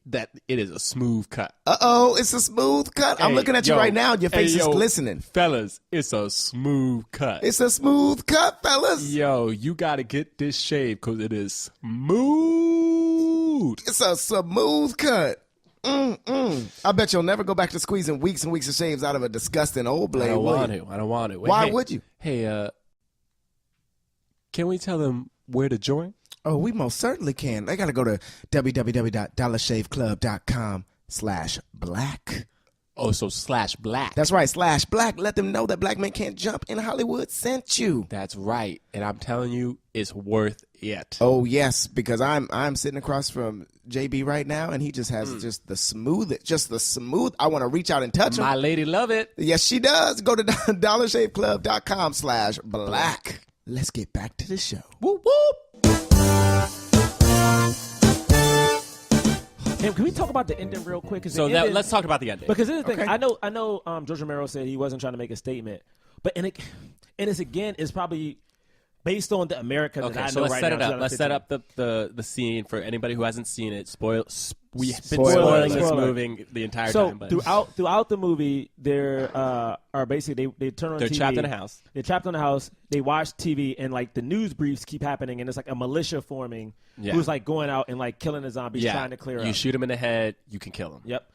that it is a smooth cut. It's a smooth cut. I'm looking at you right now. Your face is glistening. Fellas, it's a smooth cut. It's a smooth cut, fellas. Yo, you got to get this shave because it is smooth. It's a smooth cut. I bet you'll never go back to squeezing weeks and weeks of shaves out of a disgusting old blade. I don't want to. Why would you? Hey, can we tell them where to join? Oh, we most certainly can. They got to go to www.dollarshaveclub.com/black. Oh, so /black. That's right, /black. Let them know that Black Men Can't Jump in Hollywood sent you. That's right. And I'm telling you, it's worth it. Oh yes, because I'm sitting across from JB right now, and he just has just the smooth. I want to reach out and touch him. My lady love it. Yes, she does. Go to dollarshaveclub.com/black. Let's get back to the show. Whoop, whoop. Hey, can we talk about the ending real quick? So let's talk about the ending. Because here's the thing. Okay. I know. George Romero said he wasn't trying to make a statement, but it's probably based on the America that I know so let's right set now. it up. Let's 2015. set up the scene for anybody who hasn't seen it. We've been Spoiler. spoiling this Spoiler. movie the entire So time. But throughout the movie, there are basically they turn on they're TV. trapped in a house. They're trapped in a house. They watch TV, and like the news briefs keep happening, and it's like a militia forming Yeah. who's like going out and like killing the zombies, Yeah, trying to clear you up. shoot him in the head, you can kill him. Yep.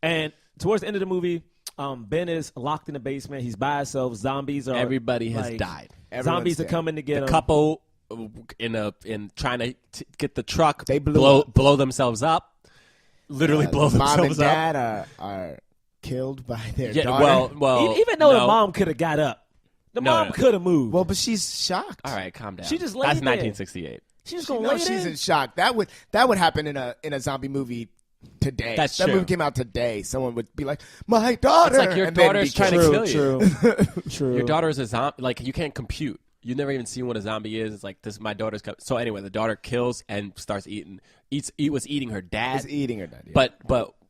And towards the end of the movie, Ben is locked in the basement. He's by himself. Zombies are Everybody has like, died. Everyone's Zombies are dead. coming to get The him. couple in trying to get the truck, They blew blow themselves up. Literally blow Mom and themselves up. Dad are killed by their Yeah, daughter. well, Even though no. the mom could have got up, the No, mom no. could have moved. Well, but she's shocked. All right, calm down. She just laid That's there. 1968. she's just She gonna knows lay she's there. in shock. That would happen in a zombie movie today. That's that true. movie came out today. Someone would be like, "My daughter." It's like your and then daughter's be trying to killed. kill you. True. Your daughter is a zombie. Like, you can't compute. You've never even seen what a zombie is. It's like, this is my daughter's. So anyway, the daughter kills and starts eating. Was eating her dad. Is eating her dad. Yeah.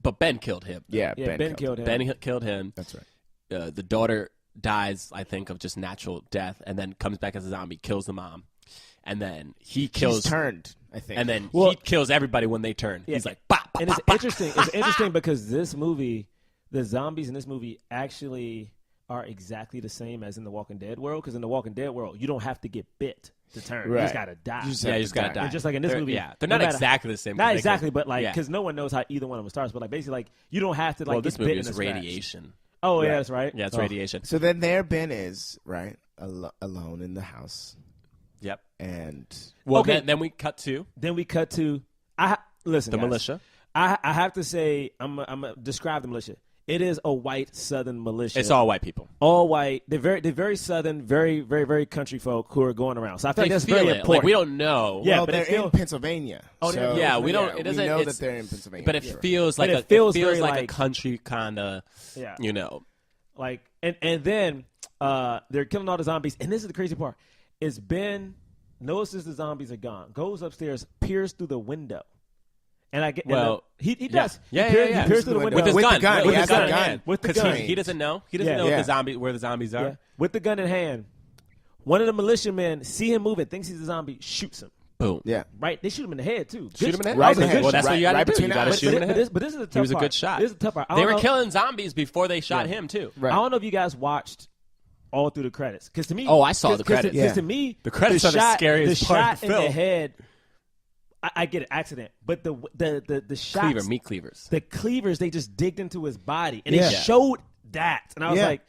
But Ben killed him. yeah, Yeah, Ben killed him. Ben killed him. That's right. The daughter dies, I think, of just natural death, and then comes back as a zombie, kills the mom, and then he kills. She's turned, I think. And then Well- he kills everybody when they turn. Yeah. He's like, bah, bah, And bah, it's bah. interesting. It's interesting because this movie, the zombies in this movie actually are exactly the same as in the Walking Dead world. Because in the Walking Dead world, you don't have to get bit to turn. You Right. just gotta die. You just Yeah, have you to just gotta die. die. And just like in this movie, yeah, they're no not matter- exactly the same. 'cause Not they exactly, can- but like yeah. because no one knows how either one of them starts. But like basically, like you don't have to like Well, get this movie bit is and scratched. radiation. Oh yeah, that's right. Yeah, it's Oh. radiation. So then there Ben is, right, alone in the house. Yep. And Well, Okay. then we cut to Then we cut to listen. the guys. militia. I have to say I'm gonna describe the militia. It is a white Southern militia. It's all white people. all white. They're very Southern, very country folk who are going around. So I feel They like that's feel very it. important. Like, we don't know. Yeah, well, but they're it's still- in Pennsylvania. Oh, they're in So, Yeah, we don't. It we doesn't. know it's- that they're in Pennsylvania. But it Yeah. feels like it feels feels very like a like- country kind of. Yeah. You know. Like and then they're killing all the zombies. And this is the crazy part: is Ben notices the zombies are gone, goes upstairs, peers through the window, and I get Well, he yeah. does. Yeah, He peers, yeah. He peers through the window With his With the gun. gun. With He his has gun the in gun. hand. With the 'Cause gun. he doesn't know. He doesn't Yeah. know Yeah. where the zombies are. Yeah, with the gun in hand. One of the militiamen see him moving, thinks he's a zombie, shoots him. Boom. Yeah. Right, they shoot him in the head too. Shoot him in the head. Right Okay, in the head. Well, that's what you got Right to do. between You the got to eyes. shoot him in the head. But this is the tough He was a part. good shot. This is the tough part. I They don't were know- killing zombies before they shot him too. Right. I don't know if you guys watched all through the credits because to me, Oh, I saw the credits. Because Yeah. to me, The credits are the shot, scariest the part of shot the in the film. head. I get it, accident, but the shots, Cleaver, meat cleavers. the cleavers, they just digged into his body and Yeah. they showed that, and I was Yeah. like,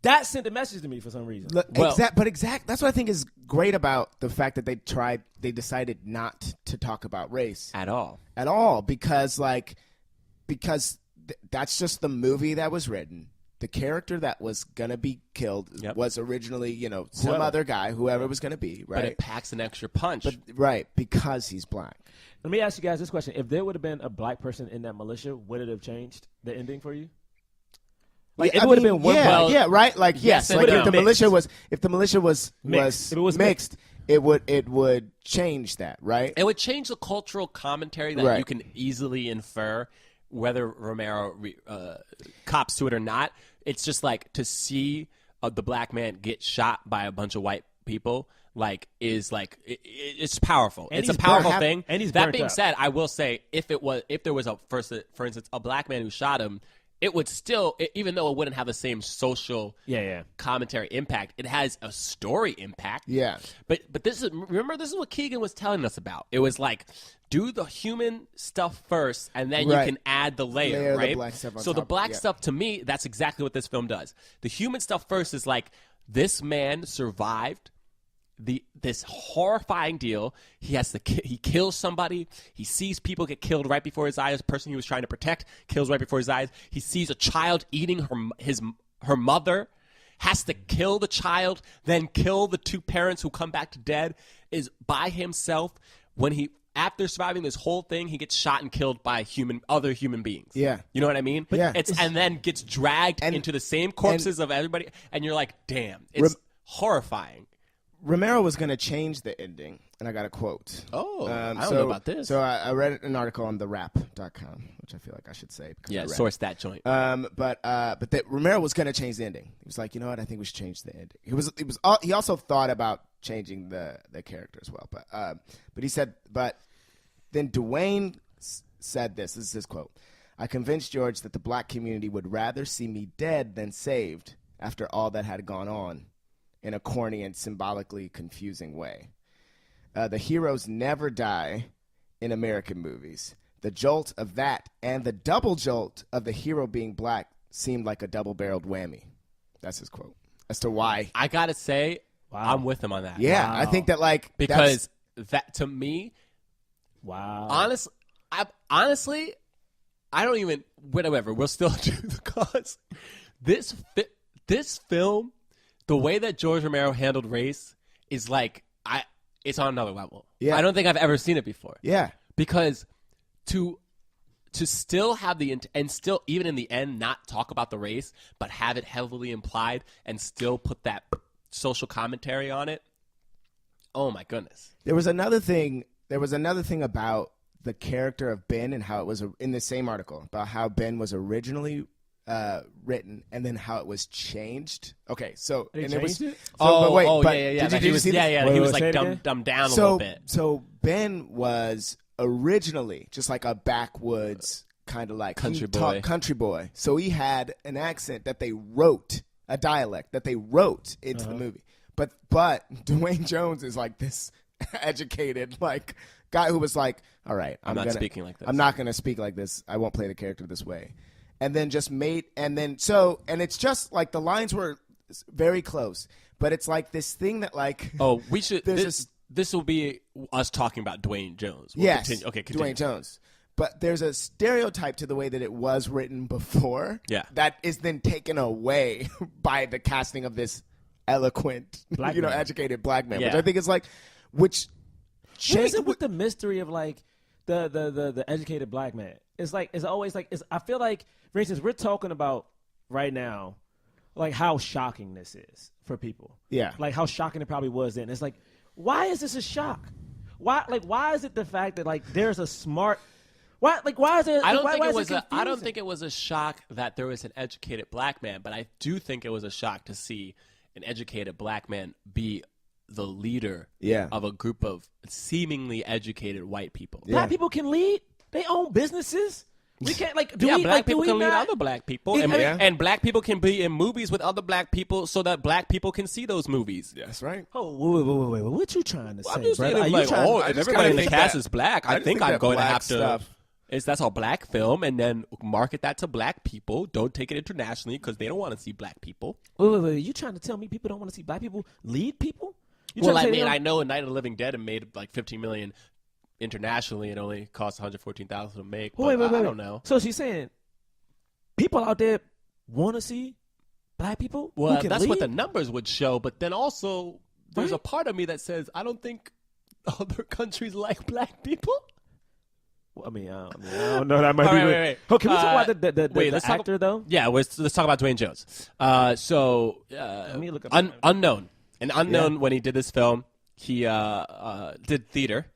that sent a message to me for some reason. Well- That's what I think is great about the fact that they decided not to talk about race At all. at all because that's just the movie that was written. The character that was gonna be killed Yep. was originally, some Whoever. other guy, whoever it was gonna be, But right? it packs an extra punch. Right, because he's black. Let me ask you guys this question: if there would have been a black person in that militia, would it have changed the ending for you? Like Yeah, it would have been one. Well, yeah, right. Like yes yes, and like no. if the militia was Mixed. If it was mixed, it would change that, right? It would change the cultural commentary that Right. you can easily infer, whether Romero cops to it or not. It's just like to see the black man get shot by a bunch of white people. It's powerful. And It's a he's powerful burnt- thing. and he's that burnt being up. said, I will say if there was for instance a black man who shot him, it would still, even though it wouldn't have the same social Yeah. commentary impact, it has a story impact. Yeah. But this is what Keegan was telling us about. It was like, do the human stuff first, and then Right. you can add the layer, Layer the right? black stuff on so the top, black yeah. stuff, to me, that's exactly what this film does. The human stuff first is like, this man survived this horrifying deal. He kills somebody. He sees people get killed right before his eyes. The person he was trying to protect kills right before his eyes. He sees a child eating her mother. Has to kill the child, then kill the two parents who come back to dead. Is by himself. After surviving this whole thing, he gets shot and killed by other human beings. Yeah. You know what I mean? But yeah. And then gets dragged into the same corpses of everybody, and you're like, damn, it's horrifying. Romero was going to change the ending, and I got a quote. Oh, I don't know about this. So I read an article on therap.com, which I feel like I should say. Yeah, source that joint. But that Romero was going to change the ending. He was like, you know what? I think we should change the ending. He also thought about changing the character as well. But he said, then Duane said this. This is his quote. I convinced George that the black community would rather see me dead than saved after all that had gone on, in a corny and symbolically confusing way. The heroes never die in American movies. The jolt of that and the double jolt of the hero being black seemed like a double-barreled whammy. That's his quote. As to why. I got to say, I'm with him on that. Yeah, wow. I think that because that to me, wow. Honestly, I don't even, whatever, we'll still do the cause. This film, the way that George Romero handled race is it's on another level. Yeah. I don't think I've ever seen it before. Yeah. Because to still have and still even in the end not talk about the race, but have it heavily implied and still put that social commentary on it. Oh my goodness. There was another thing about the character of Ben and how it was in the same article about how Ben was originally written and then how it was changed. Okay, so They and it was changed it? Yeah. Did you see this? He was Wait, say like it dumbed down a little bit. So Ben was originally just like a backwoods kind of like country boy. So he had an accent that they wrote, a dialect that they wrote into the movie. But Duane Jones is like this educated like guy who was like, all right, I'm not speaking like this. I'm not going to speak like this. I won't play the character this way. And then and it's just like the lines were very close, but it's like this thing that like we should this will be us talking about Duane Jones. Yes, continue. Duane Jones. But there's a stereotype to the way that it was written before. Yeah. That is then taken away by the casting of this eloquent, educated black man, which I think is like, what is it with the mystery of like the educated black man? It's like it's always like I feel like, for instance, we're talking about right now, like how shocking this is for people. Yeah. Like how shocking it probably was then. It's like, why is this a shock? Why is it the fact that like there's a smart why is it? I don't think it was a shock that there was an educated black man, but I do think it was a shock to see an educated black man be the leader of a group of seemingly educated white people. Yeah. Black people can lead. They own businesses. We can't black people can lead other black people, and black people can be in movies with other black people so that black people can see those movies. That's right. Oh, wait. What you trying to say, I'm just brother? if everybody in the cast is black, I think I'm going to have to. That's a black film, and then market that to black people. Don't take it internationally because they don't want to see black people. Wait. You trying to tell me people don't want to see black people lead people? I know Night of the Living Dead made like $15 million internationally. It only cost $114,000 to make. Wait. I don't know. So she's saying people out there want to see black people. Well, that's what the numbers would show. But then also, there's a part of me that says I don't think other countries like black people. I don't know. That might be. Wait. Oh, can we talk about the actor though? Yeah, let's talk about Duane Jones. Let me look up unknown. An unknown when he did this film, he did theater.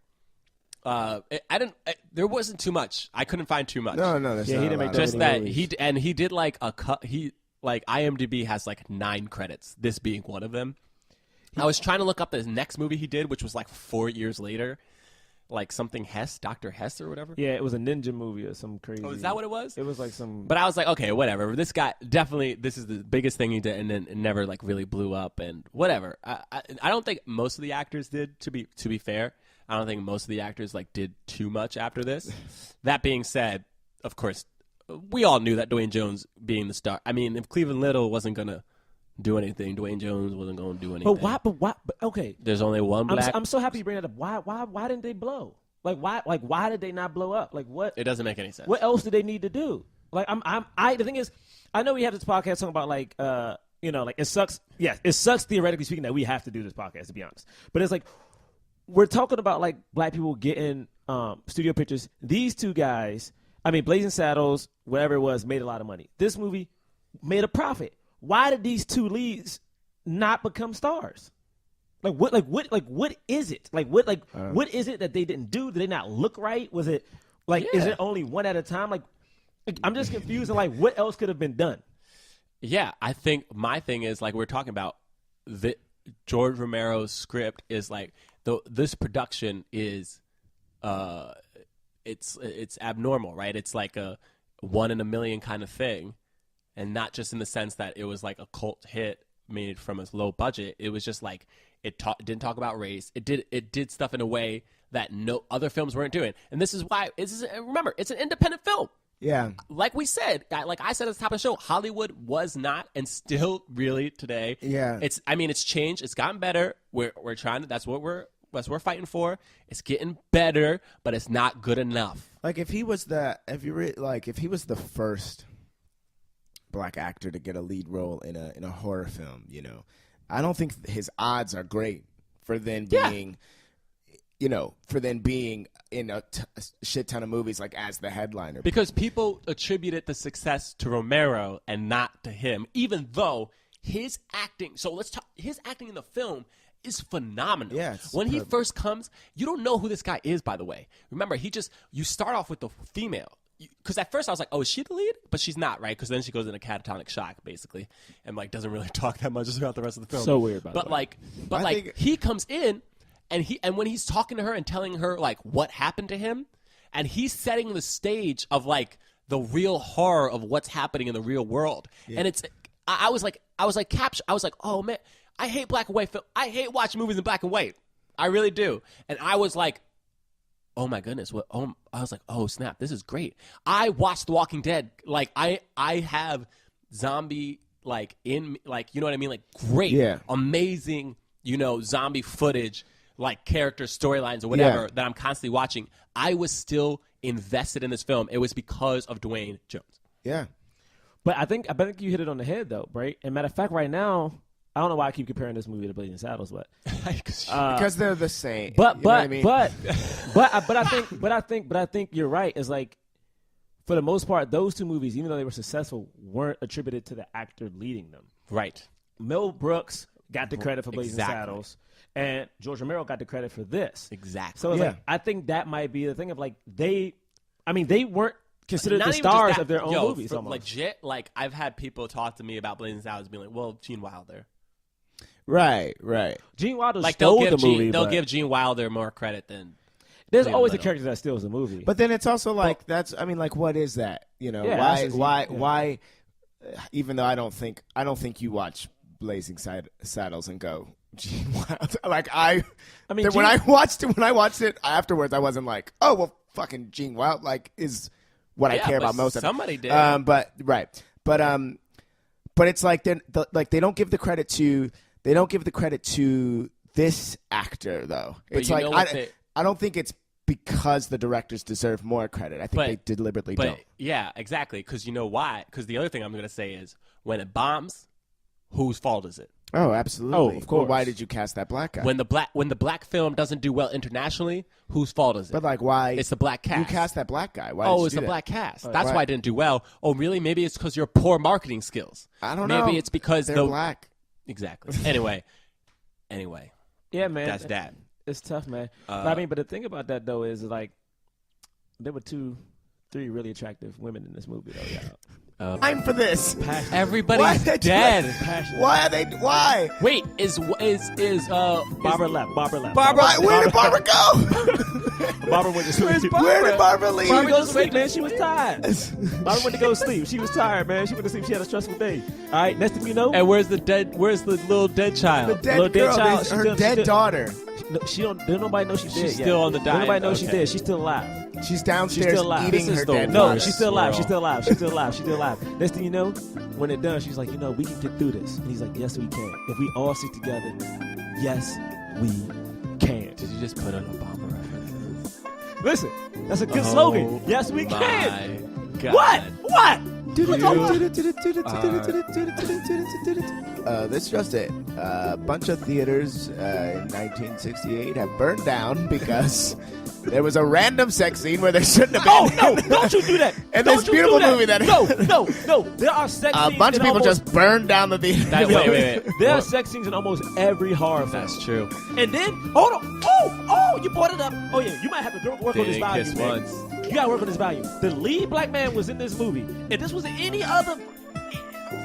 There wasn't too much. I couldn't find too much. No, that's he didn't make just that movies. he did like IMDb has like 9 credits. This being one of them. I was trying to look up the next movie he did, which was like 4 years later. Like something Hess, Dr. Hess or whatever? Yeah, it was a ninja movie or some crazy. Oh, is that what it was? It was like some. But I was like, okay, whatever. This guy definitely, this is the biggest thing he did, and then it never like really blew up and whatever. I don't think most of the actors did. To be fair, I don't think most of the actors like did too much after this. That being said, of course, we all knew that Duane Jones being the star. I mean, if Cleveland Little wasn't gonna do anything. Duane Jones wasn't going to do anything. But why? But okay. There's only one black. I'm so happy you bring that up. Why didn't they blow? Why did they not blow up? Like what? It doesn't make any sense. What else do they need to do? Like the thing is, I know we have this podcast talking about like like it sucks. Yes, it sucks theoretically speaking that we have to do this podcast, to be honest. But it's like we're talking about like black people getting studio pictures. These two guys, Blazing Saddles, whatever it was, made a lot of money. This movie made a profit. Why did these two leads not become stars? What is it? What is it that they didn't do? Did they not look right? Was it is it only one at a time? Like I'm just confused and what else could have been done? Yeah, I think my thing is we're talking about George Romero's script is this production is it's abnormal, right? It's like a 1 in a million kind of thing, and not just in the sense that it was like a cult hit made from a low budget. It was just it didn't talk about race. It did stuff in a way that no other films weren't doing, and this is why. Remember, it's an independent film. Yeah. Like we said, I said at the top of the show, Hollywood was not and still really today. Yeah. It's changed. It's gotten better. We're trying to. That's what we're fighting for. It's getting better, but it's not good enough. If he was if he was the first black actor to get a lead role in a horror film, I don't think his odds are great for then being, in a shit ton of movies as the headliner. Because people attributed the success to Romero and not to him, even though his acting. So let's talk. His acting in the film is phenomenal. Yeah, when he first comes, you don't know who this guy is. By the way, remember you start off with the female. Because at first I was like, oh, is she the lead? But she's not, right? Because then she goes into catatonic shock, basically, and doesn't really talk that much throughout the rest of the film. So weird, by the way. But he comes in, and when he's talking to her and telling her what happened to him, and he's setting the stage of the real horror of what's happening in the real world, and it's I was captured. I was like, oh man, I hate black and white film. I hate watching movies in black and white. I really do, and I was like, oh my goodness! I was like, oh snap! This is great. I watched The Walking Dead. I have zombie in you know what I mean? Great, amazing, zombie footage, character storylines or whatever that I'm constantly watching. I was still invested in this film. It was because of Duane Jones. Yeah, but I think you hit it on the head though, right? And matter of fact, right now, I don't know why I keep comparing this movie to Blazing Saddles, but because they're the same. But you know what I mean? but I think you're right. It's for the most part, those two movies, even though they were successful, weren't attributed to the actor leading them. Right. Mel Brooks got the credit for Blazing Saddles, and George Romero got the credit for this. Exactly. So it's I think that might be the thing of they weren't considered the stars of their own movies. Almost. Legit, I've had people talk to me about Blazing Saddles being like, well, Gene Wilder. Right. Gene Wilder stole the movie. They'll give Gene Wilder more credit than. There's always a character that steals the movie. But then it's also what is that? Why? Even though I don't think you watch Blazing Saddles and go, Gene Wilder. When I watched it afterwards, I wasn't like, oh well, fucking Gene Wilder is what I care about most. Somebody did. But it's they don't give the credit to. They don't give the credit to this actor, though. It's I don't think it's because the directors deserve more credit. I think they deliberately don't. Yeah, exactly. Because you know why? Because the other thing I'm going to say is when it bombs, whose fault is it? Oh, absolutely. Oh, of course. Well, why did you cast that black guy? When the black film doesn't do well internationally, whose fault is it? But why? It's the black cast. You cast that black guy. Why? It's the black cast. That's why it didn't do well. Oh, really? Maybe it's because your poor marketing skills. I don't know. Maybe it's because they're black. Exactly. Anyway. Yeah, man. That's that. It's tough, man. But the thing about that though is there were 2-3 really attractive women in this movie though. Yeah. Time for this. Everybody's dead. Why are they? Why? Wait, is Barbara left? Where did Barbara go? Barbara went to sleep. Where did Barbara leave? Barbara go to sleep, man. She was tired. Barbara went to go sleep. She was tired, man. She went to sleep. She had a stressful day. All right, next thing you know. And where's the little dead child? The dead girl. Child. Her dead daughter. Didn't nobody know she did. She's still on the diet. Nobody knows she did. She's still alive. She's downstairs She's still alive. eating her dead No, daughter. she's still alive. She's still alive. She's still alive. She's still alive. Next thing you know, when they're done, she's like, we can get through this. And he's like, yes, we can. If we all stick together, yes, we can. Did you just put an Obama reference? Listen, that's a good slogan. Yes, we can. God. What? That's just it. A bunch of theaters in 1968 have burned down because there was a random sex scene where there shouldn't have been. Oh, no, don't you do that. And Don't this you beautiful do that. movie that No. There are sex scenes. a bunch of people just burned down the theater. Wait. There are sex scenes in almost every horror film. That's true. And then, hold on. Oh, you brought it up. Oh, yeah, you might have to work on this value, kiss man. once. You got to work on this value. The lead black man was in this movie. If this was any other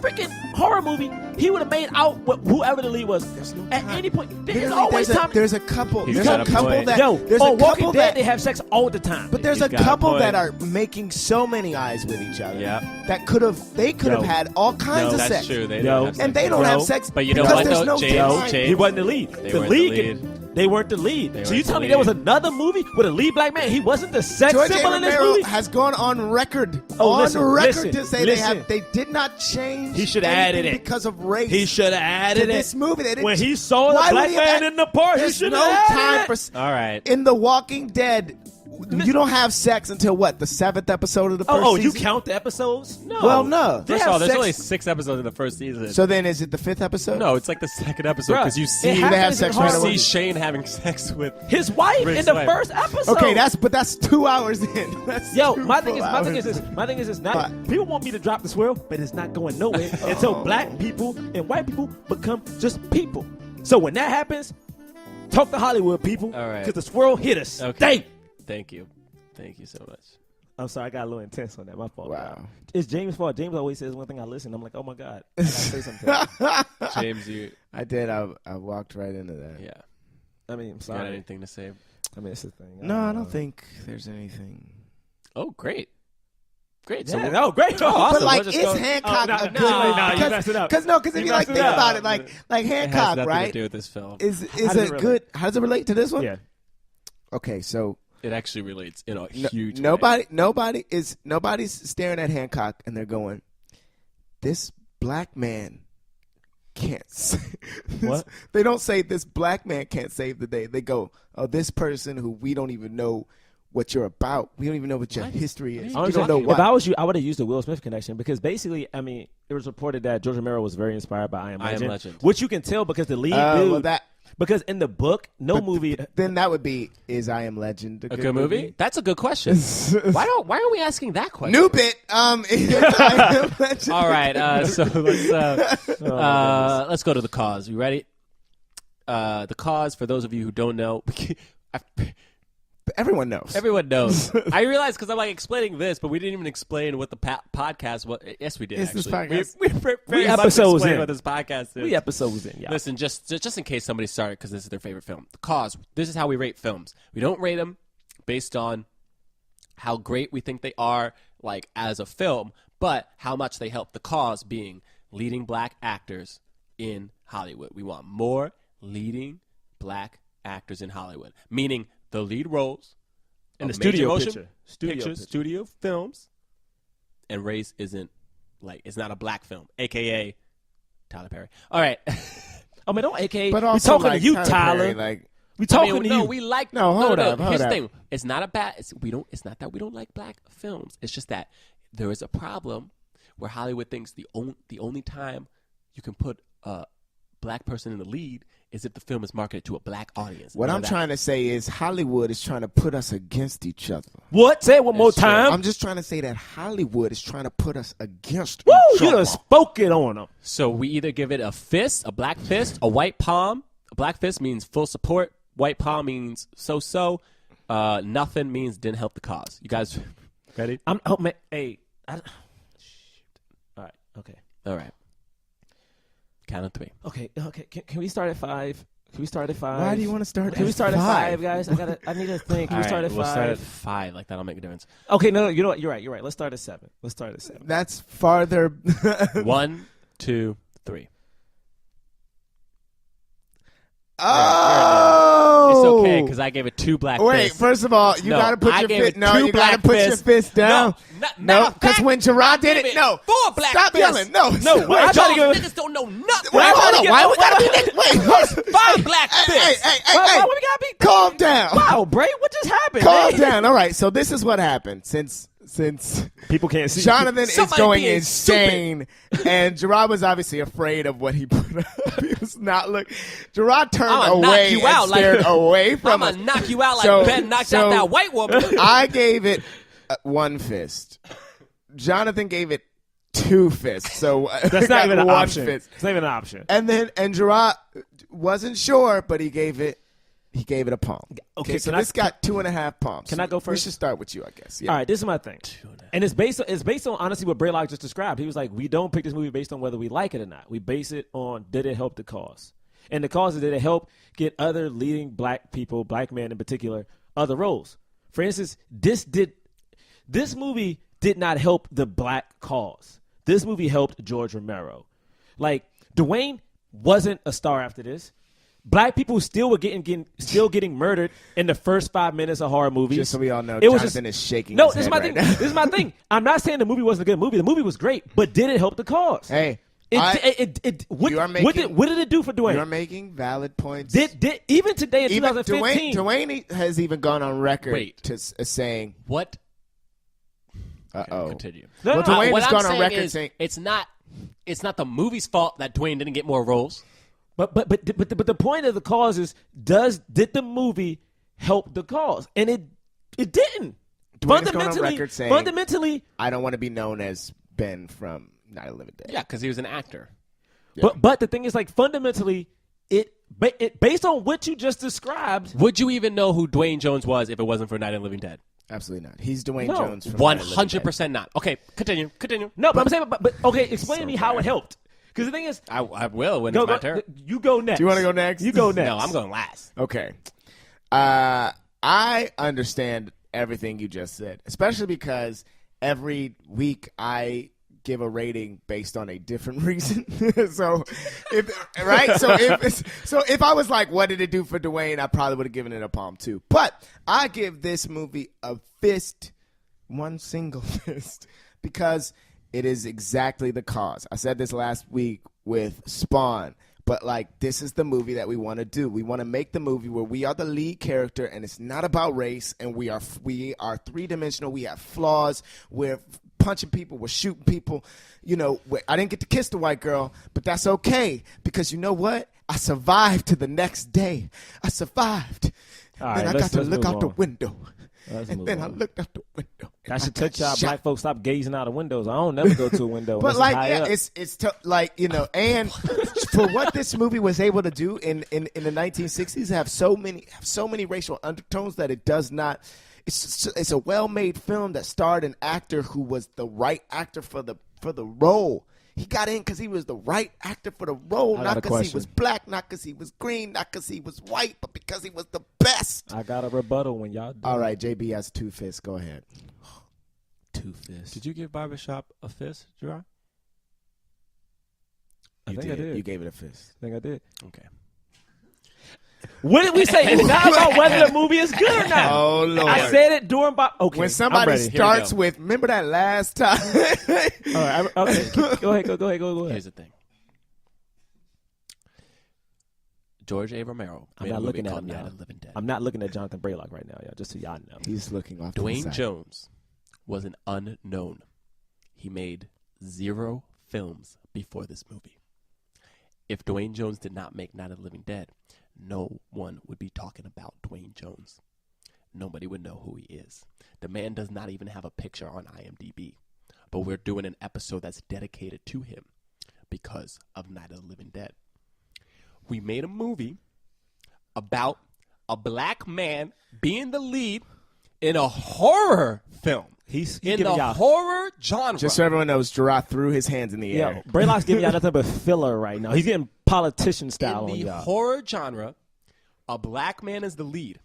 freaking horror movie, he would have made out with whoever the lead was. At any point. There's always time. There's a couple. He's There's got a a couple point. that. Yo, There's a on Walking couple Dead, that. they have sex all the time. But there's a He's got a couple point. that are making so many eyes with each other. Yeah. That they could have had all kinds of That's sex. true. They Yo. didn't have sex. And they don't Yo. have sex. But you know because what, there's though, no James? time. He wasn't the lead. They The weren't the lead. lead. They weren't the lead. They So you weren't telling the me there was lead. another movie with a lead black man? He wasn't the sex George A. symbol in this Romero movie? has gone on record, Listen, to say listen. they did not change. He should have added anything it. because of race. He should have added to it. this movie. They didn't, When he saw Why the would black he have man add- in the park, he There's should no have time added for. it. All right. In The Walking Dead, you don't have sex until what? The 7th episode of the first Oh, you season? count the episodes? No. Well, no. They First have of all, there's sex- only 6 episodes in the first season. So then, is it the 5th episode? no, it's like the second episode Bruh, because you it see happens they have in sex horror right away. movies. Shane having sex with His wife Rick's in the wife. first episode. Okay, that's 2 hours in. That's Yo, 2 my thing full is hours. this. My thing is this. Not What? people want me to drop the swirl, but it's not going nowhere until black people and white people become just people. So when that happens, talk to Hollywood people, All right. because the swirl hit us. Okay. Thank you so much. I'm sorry, I got a little intense on that. My fault. Wow. It's James' fault. James always says one thing. I listen. I'm like, oh my god, I gotta say something. James, you I did. I walked right into that. yeah. I mean, I'm You got sorry. anything to say? I mean, it's the thing. No, I don't think there's anything. Oh, great. Great. Yeah, So no, great. Oh, awesome. But like, We'll just is go- Hancock Oh, a good? no, you because- messed it up. Because if You you like messed it think up. about it, like it has Hancock, nothing right? to do with this film. Is does a it good? relate? How does it relate to this one? Yeah. Okay, so It actually relates in a huge way. nobody's staring at Hancock and they're going, this black man can't What? They don't say this black man can't save the day. They go, oh, this person who we don't even know what you're about. We don't even know what your history is. We don't know If what. I was you, I would have used the Will Smith connection because basically, I mean, it was reported that George Romero was very inspired by I Am Legend, which you can tell because the lead dude. well, that because in the book, no movie. then that would be Is I Am Legend a good movie? That's a good question. Why aren't we asking that question? New bit. Is I Am Legend. All right, so let's go to The Cause. You ready? The Cause, for those of you who don't know, Everyone knows. everyone knows. I realize because I'm like explaining this, but we didn't even explain what the podcast was. Yes, we did. Is this actually, podcast? we very much episodes explained in. what this podcast is. 3 episodes in, yeah. Listen, just in case somebody started because this is their favorite film. The Cause. This is how we rate films. We don't rate them based on how great we think they are, like as a film, but how much they help the cause being leading black actors in Hollywood. We want more leading black actors in Hollywood, meaning the lead roles In the of major studio motion picture. pictures, studio films, and race isn't like it's not a black film, aka Tyler Perry. All right. I mean, don't AK. But we also, talking like, to you, Tyler Tyler. Perry, like, we talking to no, you. we like No, hold up, Here's hold the up. thing: it's not a bad. It's not that we don't like black films. It's just that there is a problem where Hollywood thinks the only time you can put a black person in the lead is if the film is marketed to a black audience. what I'm trying to say is Hollywood is trying to put us against each other. What? Say it one more It's true. time. I'm just trying to say that Hollywood is trying to put us against Woo! each You other. done spoke it on them. So we either give it a fist, a black fist, a white palm. A black fist means full support. White palm means so-so. Nothing means didn't help the cause. You guys ready? Oh man, hey. Shoot. All right. Okay. All right. Count of 3. Okay. Can we start at 5? Can we start at 5? Why do you want to start Can we at start at 5? 5, guys? I need to think. Can All we start right, at 5? we'll start at 5. Like that'll make a difference. Okay, no, you know what? You're right. Let's start at 7. That's farther. 1, 2, 3. Oh, It's okay because I gave it 2 black Wait, fists. first of all, you No, gotta put I your gave fist. it No, 2 you gotta black put your fists. fist down. No, because when Jerah did it, no. 4 black Stop fists. yelling. No, No, wait, I tried to Y'all give niggas don't know nothing. wait, hold on. Why we gotta be that? Wait, 5 black fists. hey, Why we gotta be? calm down. Wow, Bray, what just happened? Calm man? down. All right, so this is what happened since People can't see. Jonathan is Somebody going being insane, and Jerah was obviously afraid of what he put up. He was not look. Jerah turned I'ma knock away you and out like- stared away from I'm us. going to knock you out like So- Ben knocked so out that white woman. I gave it 1 fist. Jonathan gave it 2 fists. So That's not even an 1 option. fist. It's not even an option. And Jerah wasn't sure, but he gave it a palm. Okay, so can this got 2.5 palms. Can I go We first? should start with you, I guess. Yeah. All right, this is my thing, and it's based on honestly what Braylock just described. He was like, we don't pick this movie based on whether we like it or not. We base it on did it help the cause, and the cause is did it help get other leading black people, black men in particular, other roles. For instance, this movie did not help the black cause. This movie helped George Romero. Like Duane wasn't a star after this. Black people still were getting murdered in the first 5 minutes of horror movies. Just so we all know, It was Jonathan just- is shaking No, his this is head my right thing. now. This is my thing. I'm not saying the movie wasn't a good movie. The movie was great, but did it help the cause? Hey, What you are did it do for Duane? You're making valid points. Did even today in even 2015? Dwayne has even gone on record Wait. to saying, What? "Uh-oh." Continue. No, Well, no, no. Dwayne What has I'm gone on saying record is, saying, it's not the movie's fault that Dwayne didn't get more roles. But the point of the cause is did the movie help the cause? And it didn't. Dwayne has gone on record saying, fundamentally, "I don't want to be known as Ben from Night of the Living Dead." Yeah, because he was an actor. but the thing is, like, fundamentally, it based on what you just described. Would you even know who Duane Jones was if it wasn't for Night of the Living Dead? Absolutely not. He's Dwayne No. Jones from Night of the Living Dead. 100% not. Okay, continue. No, but I'm saying, but okay, explain to me how it helped. Because the thing is, I will when it's my turn. you go next. Do you want to go next? You go next. No, I'm going last. Okay. I understand everything you just said, especially because every week I give a rating based on a different reason. So if I was like, what did it do for Dwayne, I probably would have given it a palm too. But I give this movie a fist, 1 single fist, because it is exactly the cause. I said this last week with Spawn, but like this is the movie that we want to do. We want to make the movie where we are the lead character and it's not about race, and we are 3-dimensional. We have flaws. We're punching people. We're shooting people. You know, I didn't get to kiss the white girl, but that's okay because you know what? I survived to the next day. I survived. All Then right, I let's got to look move out the on. window. Let's And move then on. I looked out the window. and I should got tell y'all shot. black folks stop gazing out of windows. I don't never go to a window. But unless like, high yeah, up. like, you know, and for what this movie was able to do in the 1960s, have so many racial undertones that it does not. It's a well-made film that starred an actor who was the right actor for the role. He got in because he was the right actor for the role, I got not a because he question. was black, not because he was green, not because he was white, but because he was the best. I got a rebuttal when y'all do. All right, JB has 2 fists. Go ahead. 2 fists. Did you give Barbershop a fist, Jerah? I think I did. You gave it a fist. I think I did. Okay. What did we say? It's not about whether the movie is good or not. Oh, Lord. I said it during okay. When somebody I'm ready. starts with, remember that last time? All right, okay. Go ahead. Here's the thing. George A. Romero I'm made not a movie looking at called him, Night y'all. of the Living Dead. I'm not looking at Jonathan Braylock right now, y'all. Just so y'all know. He's looking off to the Duane side. Jones was an unknown. He made 0 films before this movie. If Duane Jones did not make Night of the Living Dead, no one would be talking about Duane Jones. Nobody would know who he is. The man does not even have a picture on IMDb. But we're doing an episode that's dedicated to him because of Night of the Living Dead. We made a movie about a black man being the lead in a horror film. He's in giving the y'all. horror genre. Just so everyone knows, Jerah threw his hands in the Yeah, air. Braylock's giving y'all nothing but filler right now. He's getting politician style in on the y'all. horror genre, a black man is the lead.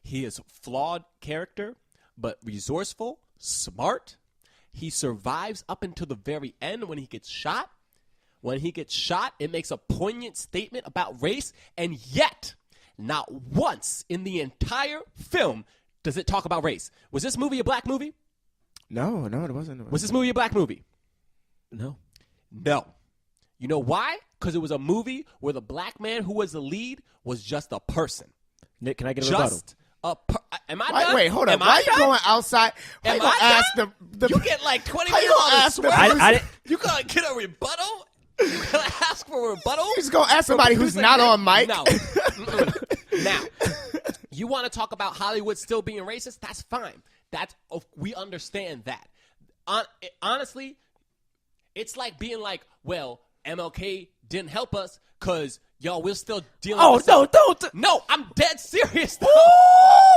He is a flawed character, but resourceful, smart. He survives up until the very end when he gets shot. When he gets shot, it makes a poignant statement about race, and yet, not once in the entire film does it talk about race. Was this movie a black movie? No, it wasn't. Was this movie a black movie? No. No. You know why? Because it was a movie where the black man who was the lead was just a person. Nick, can I get a rebuttal? Just am I done? Wait, hold on. Am Why I are you done? going outside? Why Am you gonna I ask done? the You get like 20 How you minutes gonna on the ask the swear. producer- You gonna get a rebuttal? You gonna ask for a rebuttal? You just gonna ask somebody who's not on mic? No. Mm-mm. Now, you want to talk about Hollywood still being racist? That's fine. We understand that. Honestly, it's like being like, well, MLK didn't help us because, y'all, we're still dealing with don't. No, I'm dead serious, though.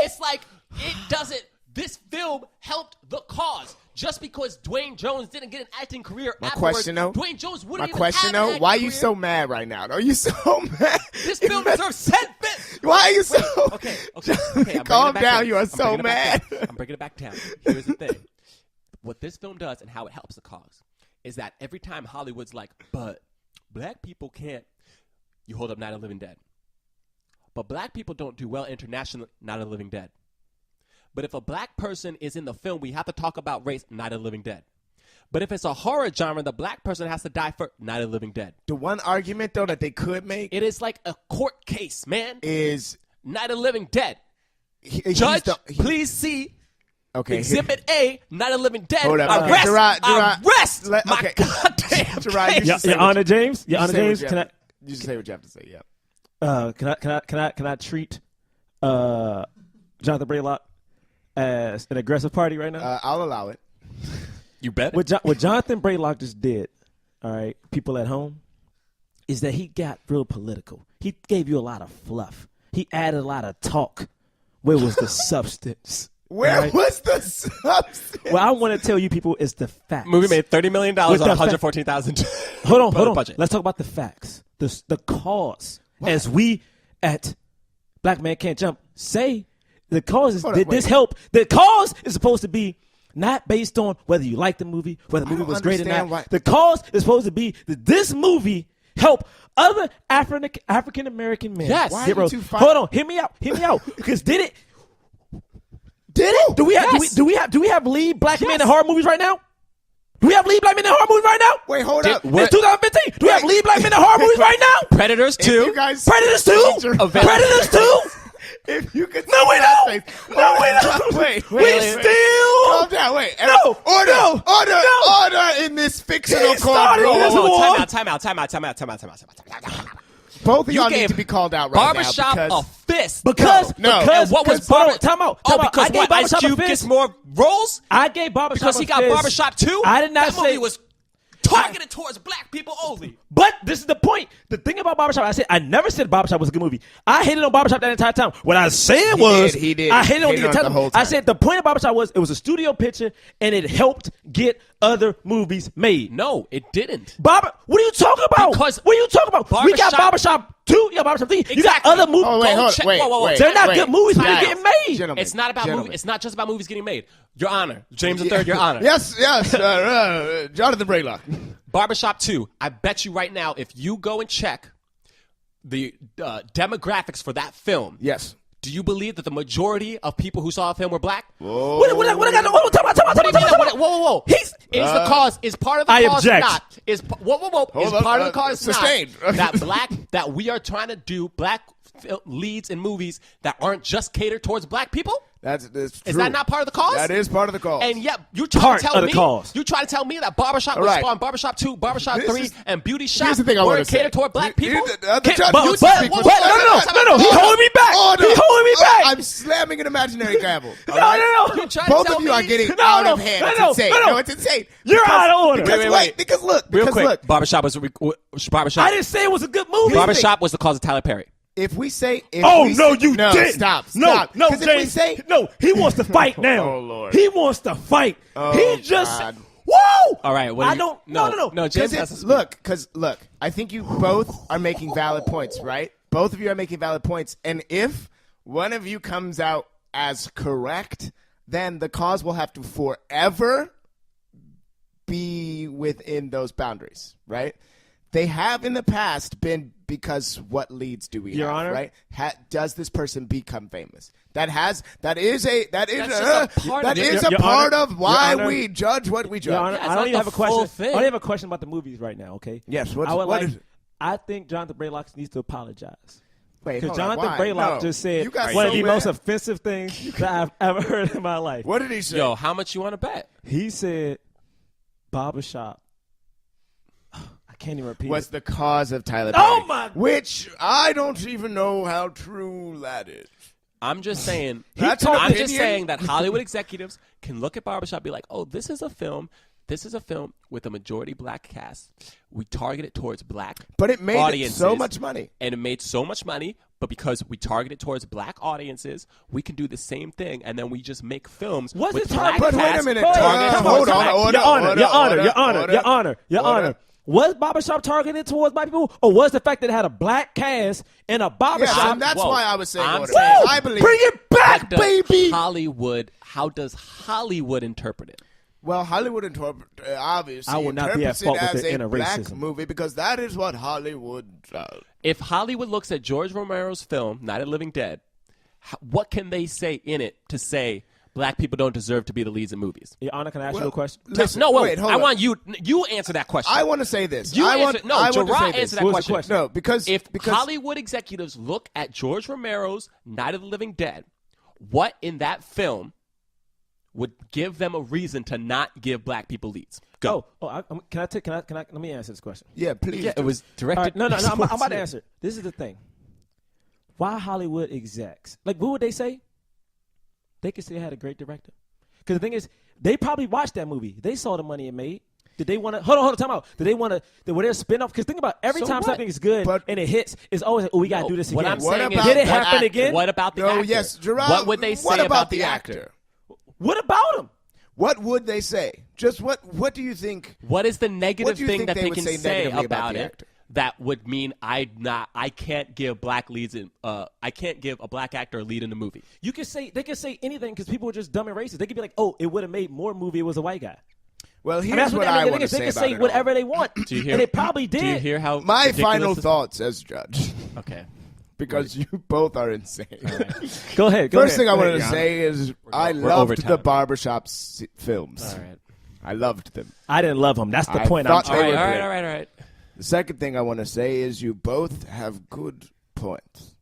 It's like, it doesn't. This film helped the cause. Just because Duane Jones didn't get an acting career afterwards, Duane Jones wouldn't even have an acting why are you career. so mad right now? Are you so mad? This film deserves 10 bits. Why are you so... Okay. I'm Calm bringing it back down. You are so I'm bringing it back mad. down. I'm bringing it back down. Here's the thing. What this film does and how it helps the cause is that every time Hollywood's like, but black people can't, you hold up Night of the Living Dead. But black people don't do well internationally, Night of the Living Dead. But if a black person is in the film, we have to talk about race, Night of the Living Dead. But if it's a horror genre, the black person has to die for Night of the Living Dead. The one argument, though, that they could make It is like a court case, man. is... Night of the Living Dead. he's Judge, the- please see Okay. Exhibit A, Night of the Living Dead. Hold up. Okay. Arrest, Gerard, arrest let- my okay. goddamn Gerard, you case. should say Your what Honor James? Your you Honor say what James? you Can I... have- You just say what you have to say, yeah. Can I treat Jonathan Braylock as an aggressive party right now? I'll allow it. You bet. What Jonathan Braylock just did, all right, people at home, is that he got real political. He gave you a lot of fluff. He added a lot of talk. Where was the substance? Where Right. was the substance? What I want to tell you people is the facts. Movie made $30 million on With the $114,000. Hold on. budget. Let's talk about the facts. The cause. As we at Black Man Can't Jump say, the cause is Hold on, this wait. help. The cause is supposed to be not based on whether you like the movie, whether the movie don't was great or understand not. why- The cause is supposed to be that this movie help other African American men. Yes. Why are get you roles. two Hold on, hear me out. Because did it? Do we have Yes. do we have lead black men in horror movies right now? Do we have lead black men in horror movies right now? Wait, hold up. It's 2015. Do we have lead black men in horror movies right now? Predators If 2. you guys Predators 2? Predators 2? If you could No, we don't. No, we don't. Wait, We still. Calm down. Wait. No. Order. No. Order in this fictional He started courtroom. this war. Time out. Both of You y'all need gave to be called out right Barbershop now. a fist. Because And what was hold on, Barber- time out. Oh, because I gave what? Ice Barbershop a Cube fist. gets more roles? I gave Barbershop Because he a got fist. Barbershop 2? I did not that movie say was targeted towards black people only. But this is the point. The thing about Barbershop, I never said Barbershop was a good movie. I hated on Barbershop that entire time. What I said was, He did. I hated on Hated the on it entire the whole I time. said the point of Barbershop was it was a studio picture and it helped get other movies made. No, it didn't. What are you talking about? Because what are you talking about? We got Barbershop- Barbershop 2, you got Barbershop 3, you got Exactly. other movies. Oh, wait, hold check- on. Wait, whoa. wait. They're not wait. good movies, but they're Guys, getting made. Gentlemen, It's not about gentlemen. movie. It's not just about movies getting made. Your Honor, James III, Your Honor. Yes, Jonathan Braylock. Barbershop 2. I bet you right now, if you go and check the demographics for that film, Yes. do you believe that the majority of people who saw the film were black? What I got to hold on, What do you mean? Whoa. Is the cause? Is part of the I cause object. not? Is Hold is up, part of the cause sustained. not that we are trying to do black leads in movies that aren't just catered towards black people? That's true. Is that not part of the cause? That is part of the cause. And yet you try Part to tell of the me cause. you try to tell me that Barbershop All was right. spawned, Barbershop 2, Barbershop This 3, is- and Beauty Shop Here's the thing I want weren't to say. catered toward black people. The other But- judge- but- you but- speak but- for- no, he's holding me back. Order. He's holding me back. I'm slamming an imaginary gavel. No. You try to Both tell of you are me- getting No, out no, of hand. no, It's no, insane. no, no. It's insane. You're out of order. Because Wait. because look. Real Because quick, look. Barbershop was Barbershop. I didn't say it was a good movie. Barbershop was the cause of Tyler Perry. If we say, No, you no, didn't. Stop. No, 'Cause if we James. say, No, he wants to fight now. Oh, Lord. He wants to fight. He just. God. Whoa! All right. I don't. No. No, James has to speak. Because look, I think you both are making valid points, right? Both of you are making valid points, and if one of you comes out as correct, then the cause will have to forever be within those boundaries, right? They have in the past been because what leads do we Your have, Honor? right? Does this person become famous? That is just a part of it. Your part Honor? of why Your Honor? we judge what we judge. Your Honor, Yeah, it's I don't not even the have a question. full I thing. only have a question about the movies right now. Okay. Yes. I think Jonathan Braylock needs to apologize. Wait, Because hold on, Jonathan why? Braylock No. just said You got one of the somewhere. most offensive things that I've ever heard in my life. What did he say? Yo, how much you want to bet? He said, "Barbershop." I can't even repeat Was it. the cause of Tyler Oh, Perry, my- which I don't even know how true that is. I'm just saying. That's an I'm just opinion. saying that Hollywood executives can look at Barbershop and be like, oh, this is a film. This is a film with a majority black cast. We target it towards black But it made audiences. so much money. And it made so much money, but because we target it towards black audiences, we can do the same thing, and then we just make films Was with it black targeted- But wait a cast minute. targeted Come towards hold on. black Order, Your Honor, order, Your Honor, order, Your Honor, order, Your Honor, Your order. Honor. Was Barbershop targeted towards black people, or was the fact that it had a black cast and a barbershop? Yes, and that's Whoa. why I was saying I'm order. saying- I believe. Bring it back, Does baby. Hollywood, how does Hollywood interpret it? Well, Hollywood obviously I will not be at interprets fault it with as the a inner black racism. movie because that is what Hollywood does. If Hollywood looks at George Romero's film, Night of the Living Dead, what can they say in it to say black people don't deserve to be the leads in movies? Your Honor, can I ask you Well, a question? listen, No, wait, hold I on. want you answer that question. I want to say this. You I answer- want, no, I want to Jerah say this. answer that What was the question. question? No, because If because Hollywood executives look at George Romero's Night of the Living Dead, what in that film would give them a reason to not give black people leads? Go. Let me answer this question. yeah, please. Yeah, it was directed. All right, no, I'm about to answer. This is the thing. Why Hollywood execs? Like, what would they say? They could say it had a great director. Because the thing is, they probably watched that movie. They saw the money it made. Did they want to? Hold on, time out. Did they want to? Were there spin-off? Because think about every So time what? something is good But- and it hits, it's always like, oh, we got to do this What again. I'm saying is, about Did it the happen actor? again? What about the No, actor? yes, Gerard. What would they say what about the actor? What about him? What would they say? Just what do you think? What is the What negative do you thing think that they they would can say say negatively about about the it actor? that would mean I can't give black leads in I can't give a black actor a lead in the movie? You could say they could say anything because people are just dumb and racist. They could be like, oh, it would have made more movie. It was a white guy. Well, I mean, here's that's what what I they want to can say They about can say it whatever all. they want, Do you hear? and they probably did. Do you hear how My ridiculous final this- thoughts as judge, Okay. because you both are insane. Go ahead. First thing I wanted to say is I we're loved overtime. the barbershop films. All right. I loved them. I didn't love him. That's the I point. I'm thought trying. they were All great. right. The second thing I want to say is you both have good points.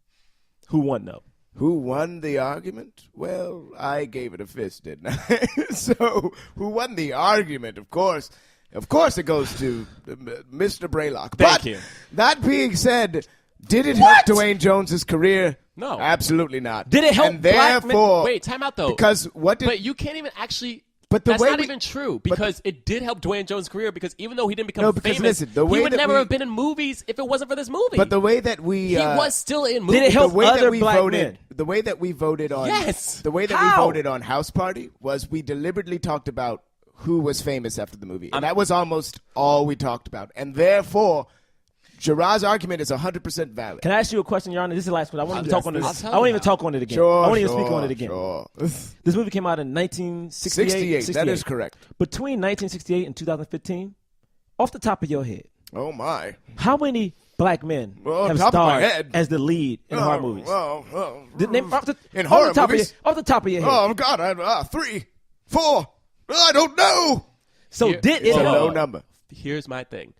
Who won though? Who won the argument? Well, I gave it a fist, didn't I? So, who won the argument? Of course, it goes to Mr. Braylock. Thank But you. that being said, did it help Duane Jones's career? No. Absolutely not. Did it help And black men? therefore, Wait, time out though. because what did? But you can't even actually. But the that's way not we- even true because it did help Dwayne Jones' career because even though he didn't become No, because famous, listen, the way he would that never we- have been in movies if it wasn't for this movie. But the way that we he was still in movies. Did it help the way other that we black voted, men? the way that we voted on, Yes. the way that How? we voted on House Party was we deliberately talked about who was famous after the movie, and that was almost all we talked about, and therefore, Jerah's argument is 100% valid. Can I ask you a question, Your Honor? This is the last one. I won't even talk on I'll this. tell I won't you even how. talk on it again. Sure, I won't even sure, speak on it again. Sure. This movie came out in 1968. 68. That is correct. Between 1968 and 2015, off the top of your head, Oh my! how many black men Well, have top of my starred head. as the lead in horror movies? The name- off the- In off horror the top movies? off the top of your head. Oh God! 3, 4. I don't know. So Here- did it It's a Whoa, help? low whoa. number. Here's my thing.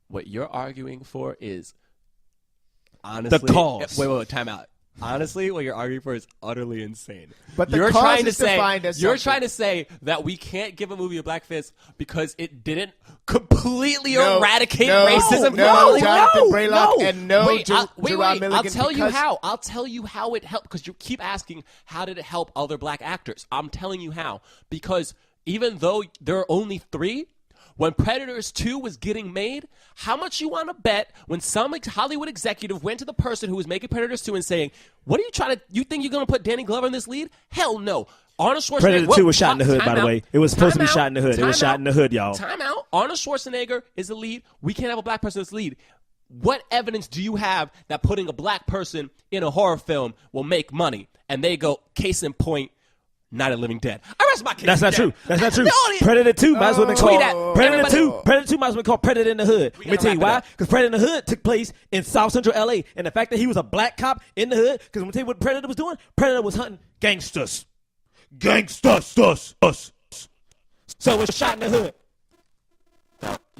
What you're arguing for is honestly The cause. Wait, time out. Honestly, what you're arguing for is utterly insane. But the you're cause trying to is say defined as you're something. trying to say that we can't give a movie a black fist because it didn't completely No, eradicate no, racism. no, from Jonathan Hollywood? Braylock, and no Wait, Jerah wait, Milligan. I'll tell you because- how. I'll tell you how it helped because you keep asking how did it help other black actors. I'm telling you how because even though there are only 3. When Predators 2 was getting made, how much you want to bet when some Hollywood executive went to the person who was making Predators 2 and saying, what are you trying to, you think you're going to put Danny Glover in this lead? Hell no. Arnold Schwarzenegger. Predator 2 was shot in the hood, by Time the out. way. It was supposed to be Time shot in the hood. It was Time shot in the hood, y'all. Time out. Arnold Schwarzenegger is the lead. We can't have a black person as lead. What evidence do you have that putting a black person in a horror film will make money? And they go, case in point, Night of the Living Dead. I rest my case. That's not dead. true. That's not true. No, Predator 2 might as well been Tweet called at Predator everybody. 2. Predator 2 might as well been called Predator in the Hood. Let me gotta tell you wrap it why. up. Because Predator in the Hood took place in South Central LA, and the fact that he was a black cop in the hood. Because let me tell you what Predator was doing. Predator was hunting gangsters. Gangsters. Us. So it was shot in the hood.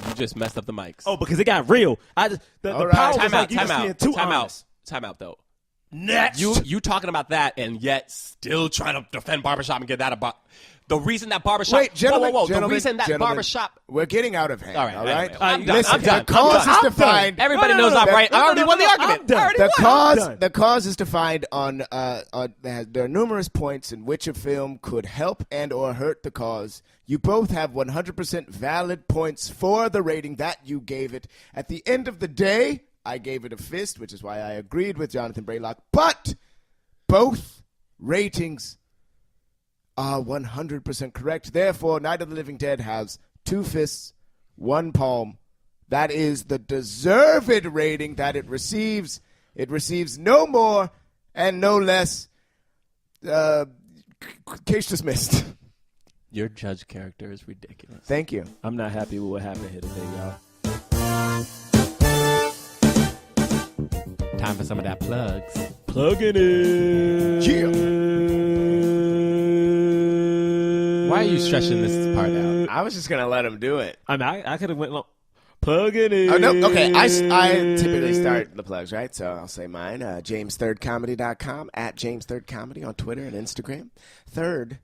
You just messed up the mics. Oh, because it got real. The All right. power was time like out. you Time just seeing out. two Time arms. out. Time out though. Next. You talking about that and yet still trying to defend barbershop and get that about the reason that barbershop. Wait, gentlemen, whoa. gentlemen, the reason that gentlemen, barbershop. We're getting out of hand. All right, all anyway, right. I'm done. Listen, I'm done. the cause I'm is done. defined. Everybody knows I'm right. I already won the argument. I'm done. I already The won. the cause is defined on there are numerous points in which a film could help and or hurt the cause. You both have 100% valid points for the rating that you gave it. At the end of the day, I gave it a fist, which is why I agreed with Jonathan Braylock. But both ratings are 100% correct. Therefore, Night of the Living Dead has 2 fists, 1 palm. That is the deserved rating that it receives. It receives no more and no less. Case dismissed. Your judge character is ridiculous. Thank you. I'm not happy with what happened here today, y'all. Time for some of that plugs. Plugging it. Why are you stretching this part out? I was just going to let him do it. I mean, I could have went long. Plugging it. Oh, no. Okay. I typically start the plugs, right? So I'll say mine. JamesThirdComedy.com, at JamesThirdComedy on Twitter and Instagram. Third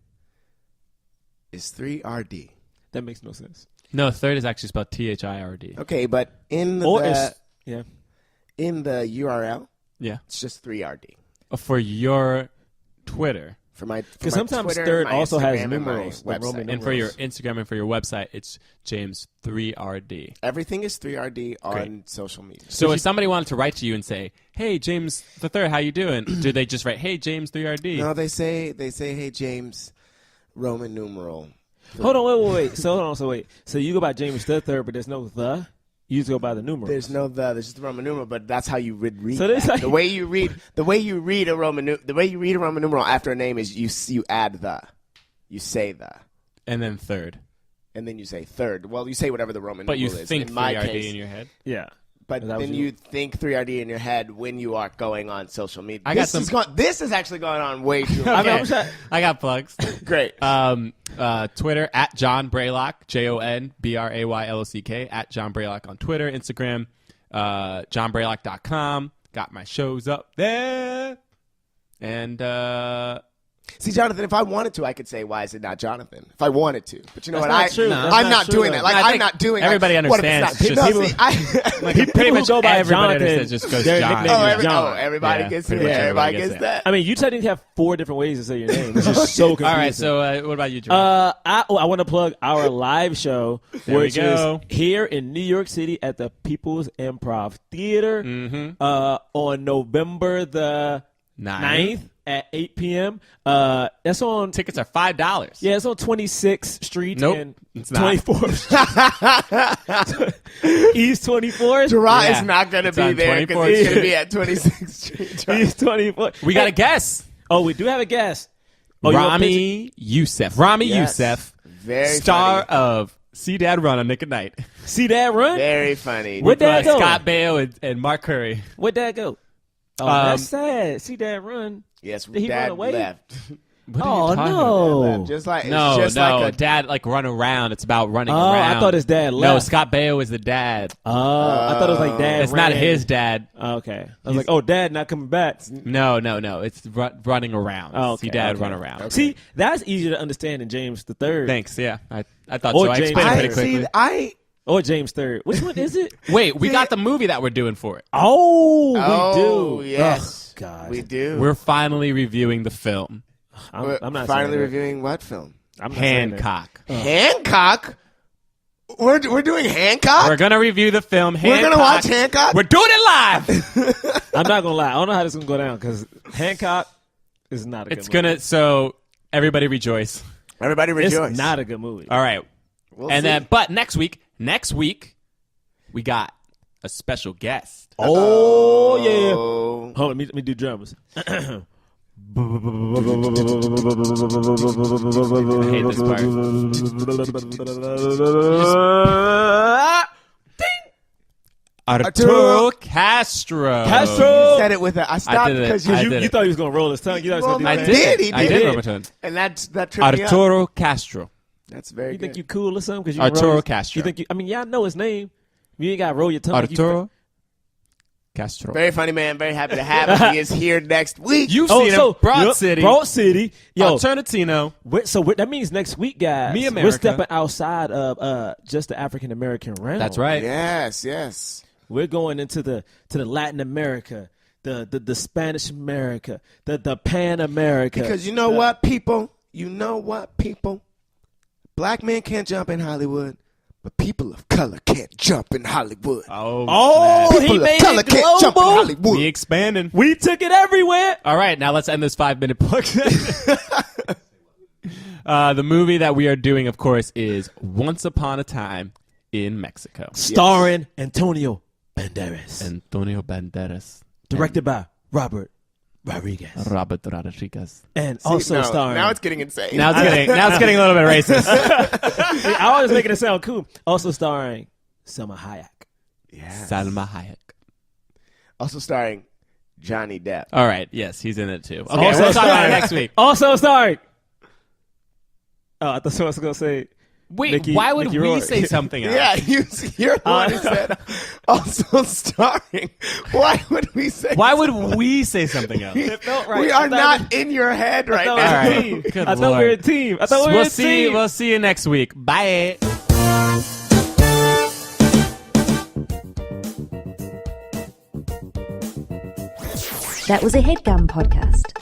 is 3RD. That makes no sense. No, third is actually spelled THIRD. Okay, but in Or the it's, yeah. in the URL, Yeah. it's just 3RD. For your Twitter. Because sometimes Twitter, third my also has Instagram, and my numerals, like website. Roman And for your numerals. Instagram and for your website, it's James3RD. Everything is 3RD on Great. social media. So if somebody wanted to write to you and say, "Hey, James the Third, how you doing?" Do they just write, "Hey, James 3RD"? No, they say, hey, James, Roman numeral. Hold on, wait. So you go by James the Third, but there's no the? You just go by the numerals. There's no there's just the Roman numeral, but that's how you read. So there's that. like- the way you read a Roman numeral after a name is you add the, you say the, And then third. and then you say third. Well, you say whatever the Roman But you numeral is. think In my 3RD case, in your head? Yeah. but Is that what then you think 3RD in your head when you are going on social media. I got some- This is actually going on way too long. Okay. I got plugs. Great. Twitter at John Braylock, JONBRAYLOCK, at John Braylock on Twitter, Instagram, johnbraylock.com. Got my shows up there. And See, Jonathan, if I wanted to, I could say, why is it not Jonathan? If I wanted to. But you know That's what? not true. That's I'm not not true, doing though. that. Like, No, I I'm think not doing everybody what if it's understands. not- It's No, just see, like, pretty much go by everybody Jonathan, understands just goes their John. nickname is John. Everybody Yeah, gets pretty it. much Everybody everybody gets gets that. I mean, you technically have 4 different ways to say your name, which is so confusing. All right, so what about you, Jerah? I want to plug our live show, There we which go. is here in New York City at the People's Improv Theater on November the 9th at 8 p.m. That's on Tickets are $5. Yeah, it's on 26th Street Nope, and it's not. 24th East 24th. Gerard Yeah. is not going to It's be on there because 24th he's going to be at 26th Street. East 24th. We got a guest. Oh, we do have a guest. Oh, you want Rami Youssef. Rami Yes. Youssef, Very star funny. of See Dad Run on Nick at Night. See that run? Very funny. Where'd that go? Scott Baio and Mark Curry. Where'd that go? Oh, that's sad. See that run. Yes, Did he Dad run away? left. What Oh, are you talking no. about? Just like No, it's just no, like a dad like run around. It's about running Oh, around. I thought his dad No, left. Scott Baio is the dad. Oh, I thought it was like dad It's not ran. his dad. Oh, okay. I was like, oh, dad not coming back. No. It's running around. Oh, okay, See Dad okay. run around. See, that's easier to understand than James the Third. Thanks. Yeah, I thought Or so. I James explained it Bond. pretty quickly. I Or James Third. Which one is it? Wait, we got the movie that we're doing for it. Oh, we Oh, do. yes. Oh, God. we do. We're finally reviewing the film We're I'm not finally saying that. reviewing what film? I'm not saying that. Hancock. Hancock. We're doing Hancock. We're gonna review the film. We're Hancock. gonna watch Hancock. We're doing it live. I'm not gonna lie. I don't know how this is gonna go down because Hancock is not a good It's movie. gonna. So everybody rejoice. Everybody It's rejoice. not a good movie. All right. We'll And see. then, but next week, we got a special guest. Oh yeah. Oh. Hold on, let me do drums. hate this part. Arturo Castro. Said it with a. I stopped did it. because I you. did You it. thought he was gonna roll his tongue. You thought he was Well, gonna do I that. did. He I did. did roll my tongue. And that tripped me up. Arturo Castro. That's very You good. think you cool or something? Because you Arturo roll his- Castro. You think you? I mean, y'all know his name. You ain't got to roll your tongue. like you Arturo Castro. Very funny man. Very happy to have him. He is here next week. You've Oh, seen so him. Broad City. Broad City. Yo, Alternatino. that means next week, guys. Me We're America. stepping outside of just the African American realm. That's right. Yes. We're going into the Latin America, the Spanish America, the Pan America. Because you know what, people? Black men can't jump in Hollywood, but people of color can't jump in Hollywood. Oh, he People made of color it can't jump in global. Hollywood. We expanding. We took it everywhere. All right, now let's end this 5-minute book. The movie that we are doing, of course, is Once Upon a Time in Mexico. Starring Antonio Banderas. Antonio Banderas. Directed by Robert Rodriguez. Robert Rodriguez. And also No, starring. Now it's getting insane. Now it's getting a little bit racist. I was making it sound cool. Also starring Selma Hayek. Salma Hayek. Also starring Johnny Depp. All right, yes, he's in it too. Okay, Also we'll talk about it starring- next week. Also starring. Oh, I thought someone was going to say. Wait, Nikki- why would Nikki we Rourke. say something else? Yeah, you're the one who said also starring. Why would we say? Why would we say something else? It felt right. We I are thought not in your head right I thought now. we were a All team. right. Good I thought we were a Lord. team. I thought we were a team. We'll see you next week. Bye. That was a HeadGum podcast.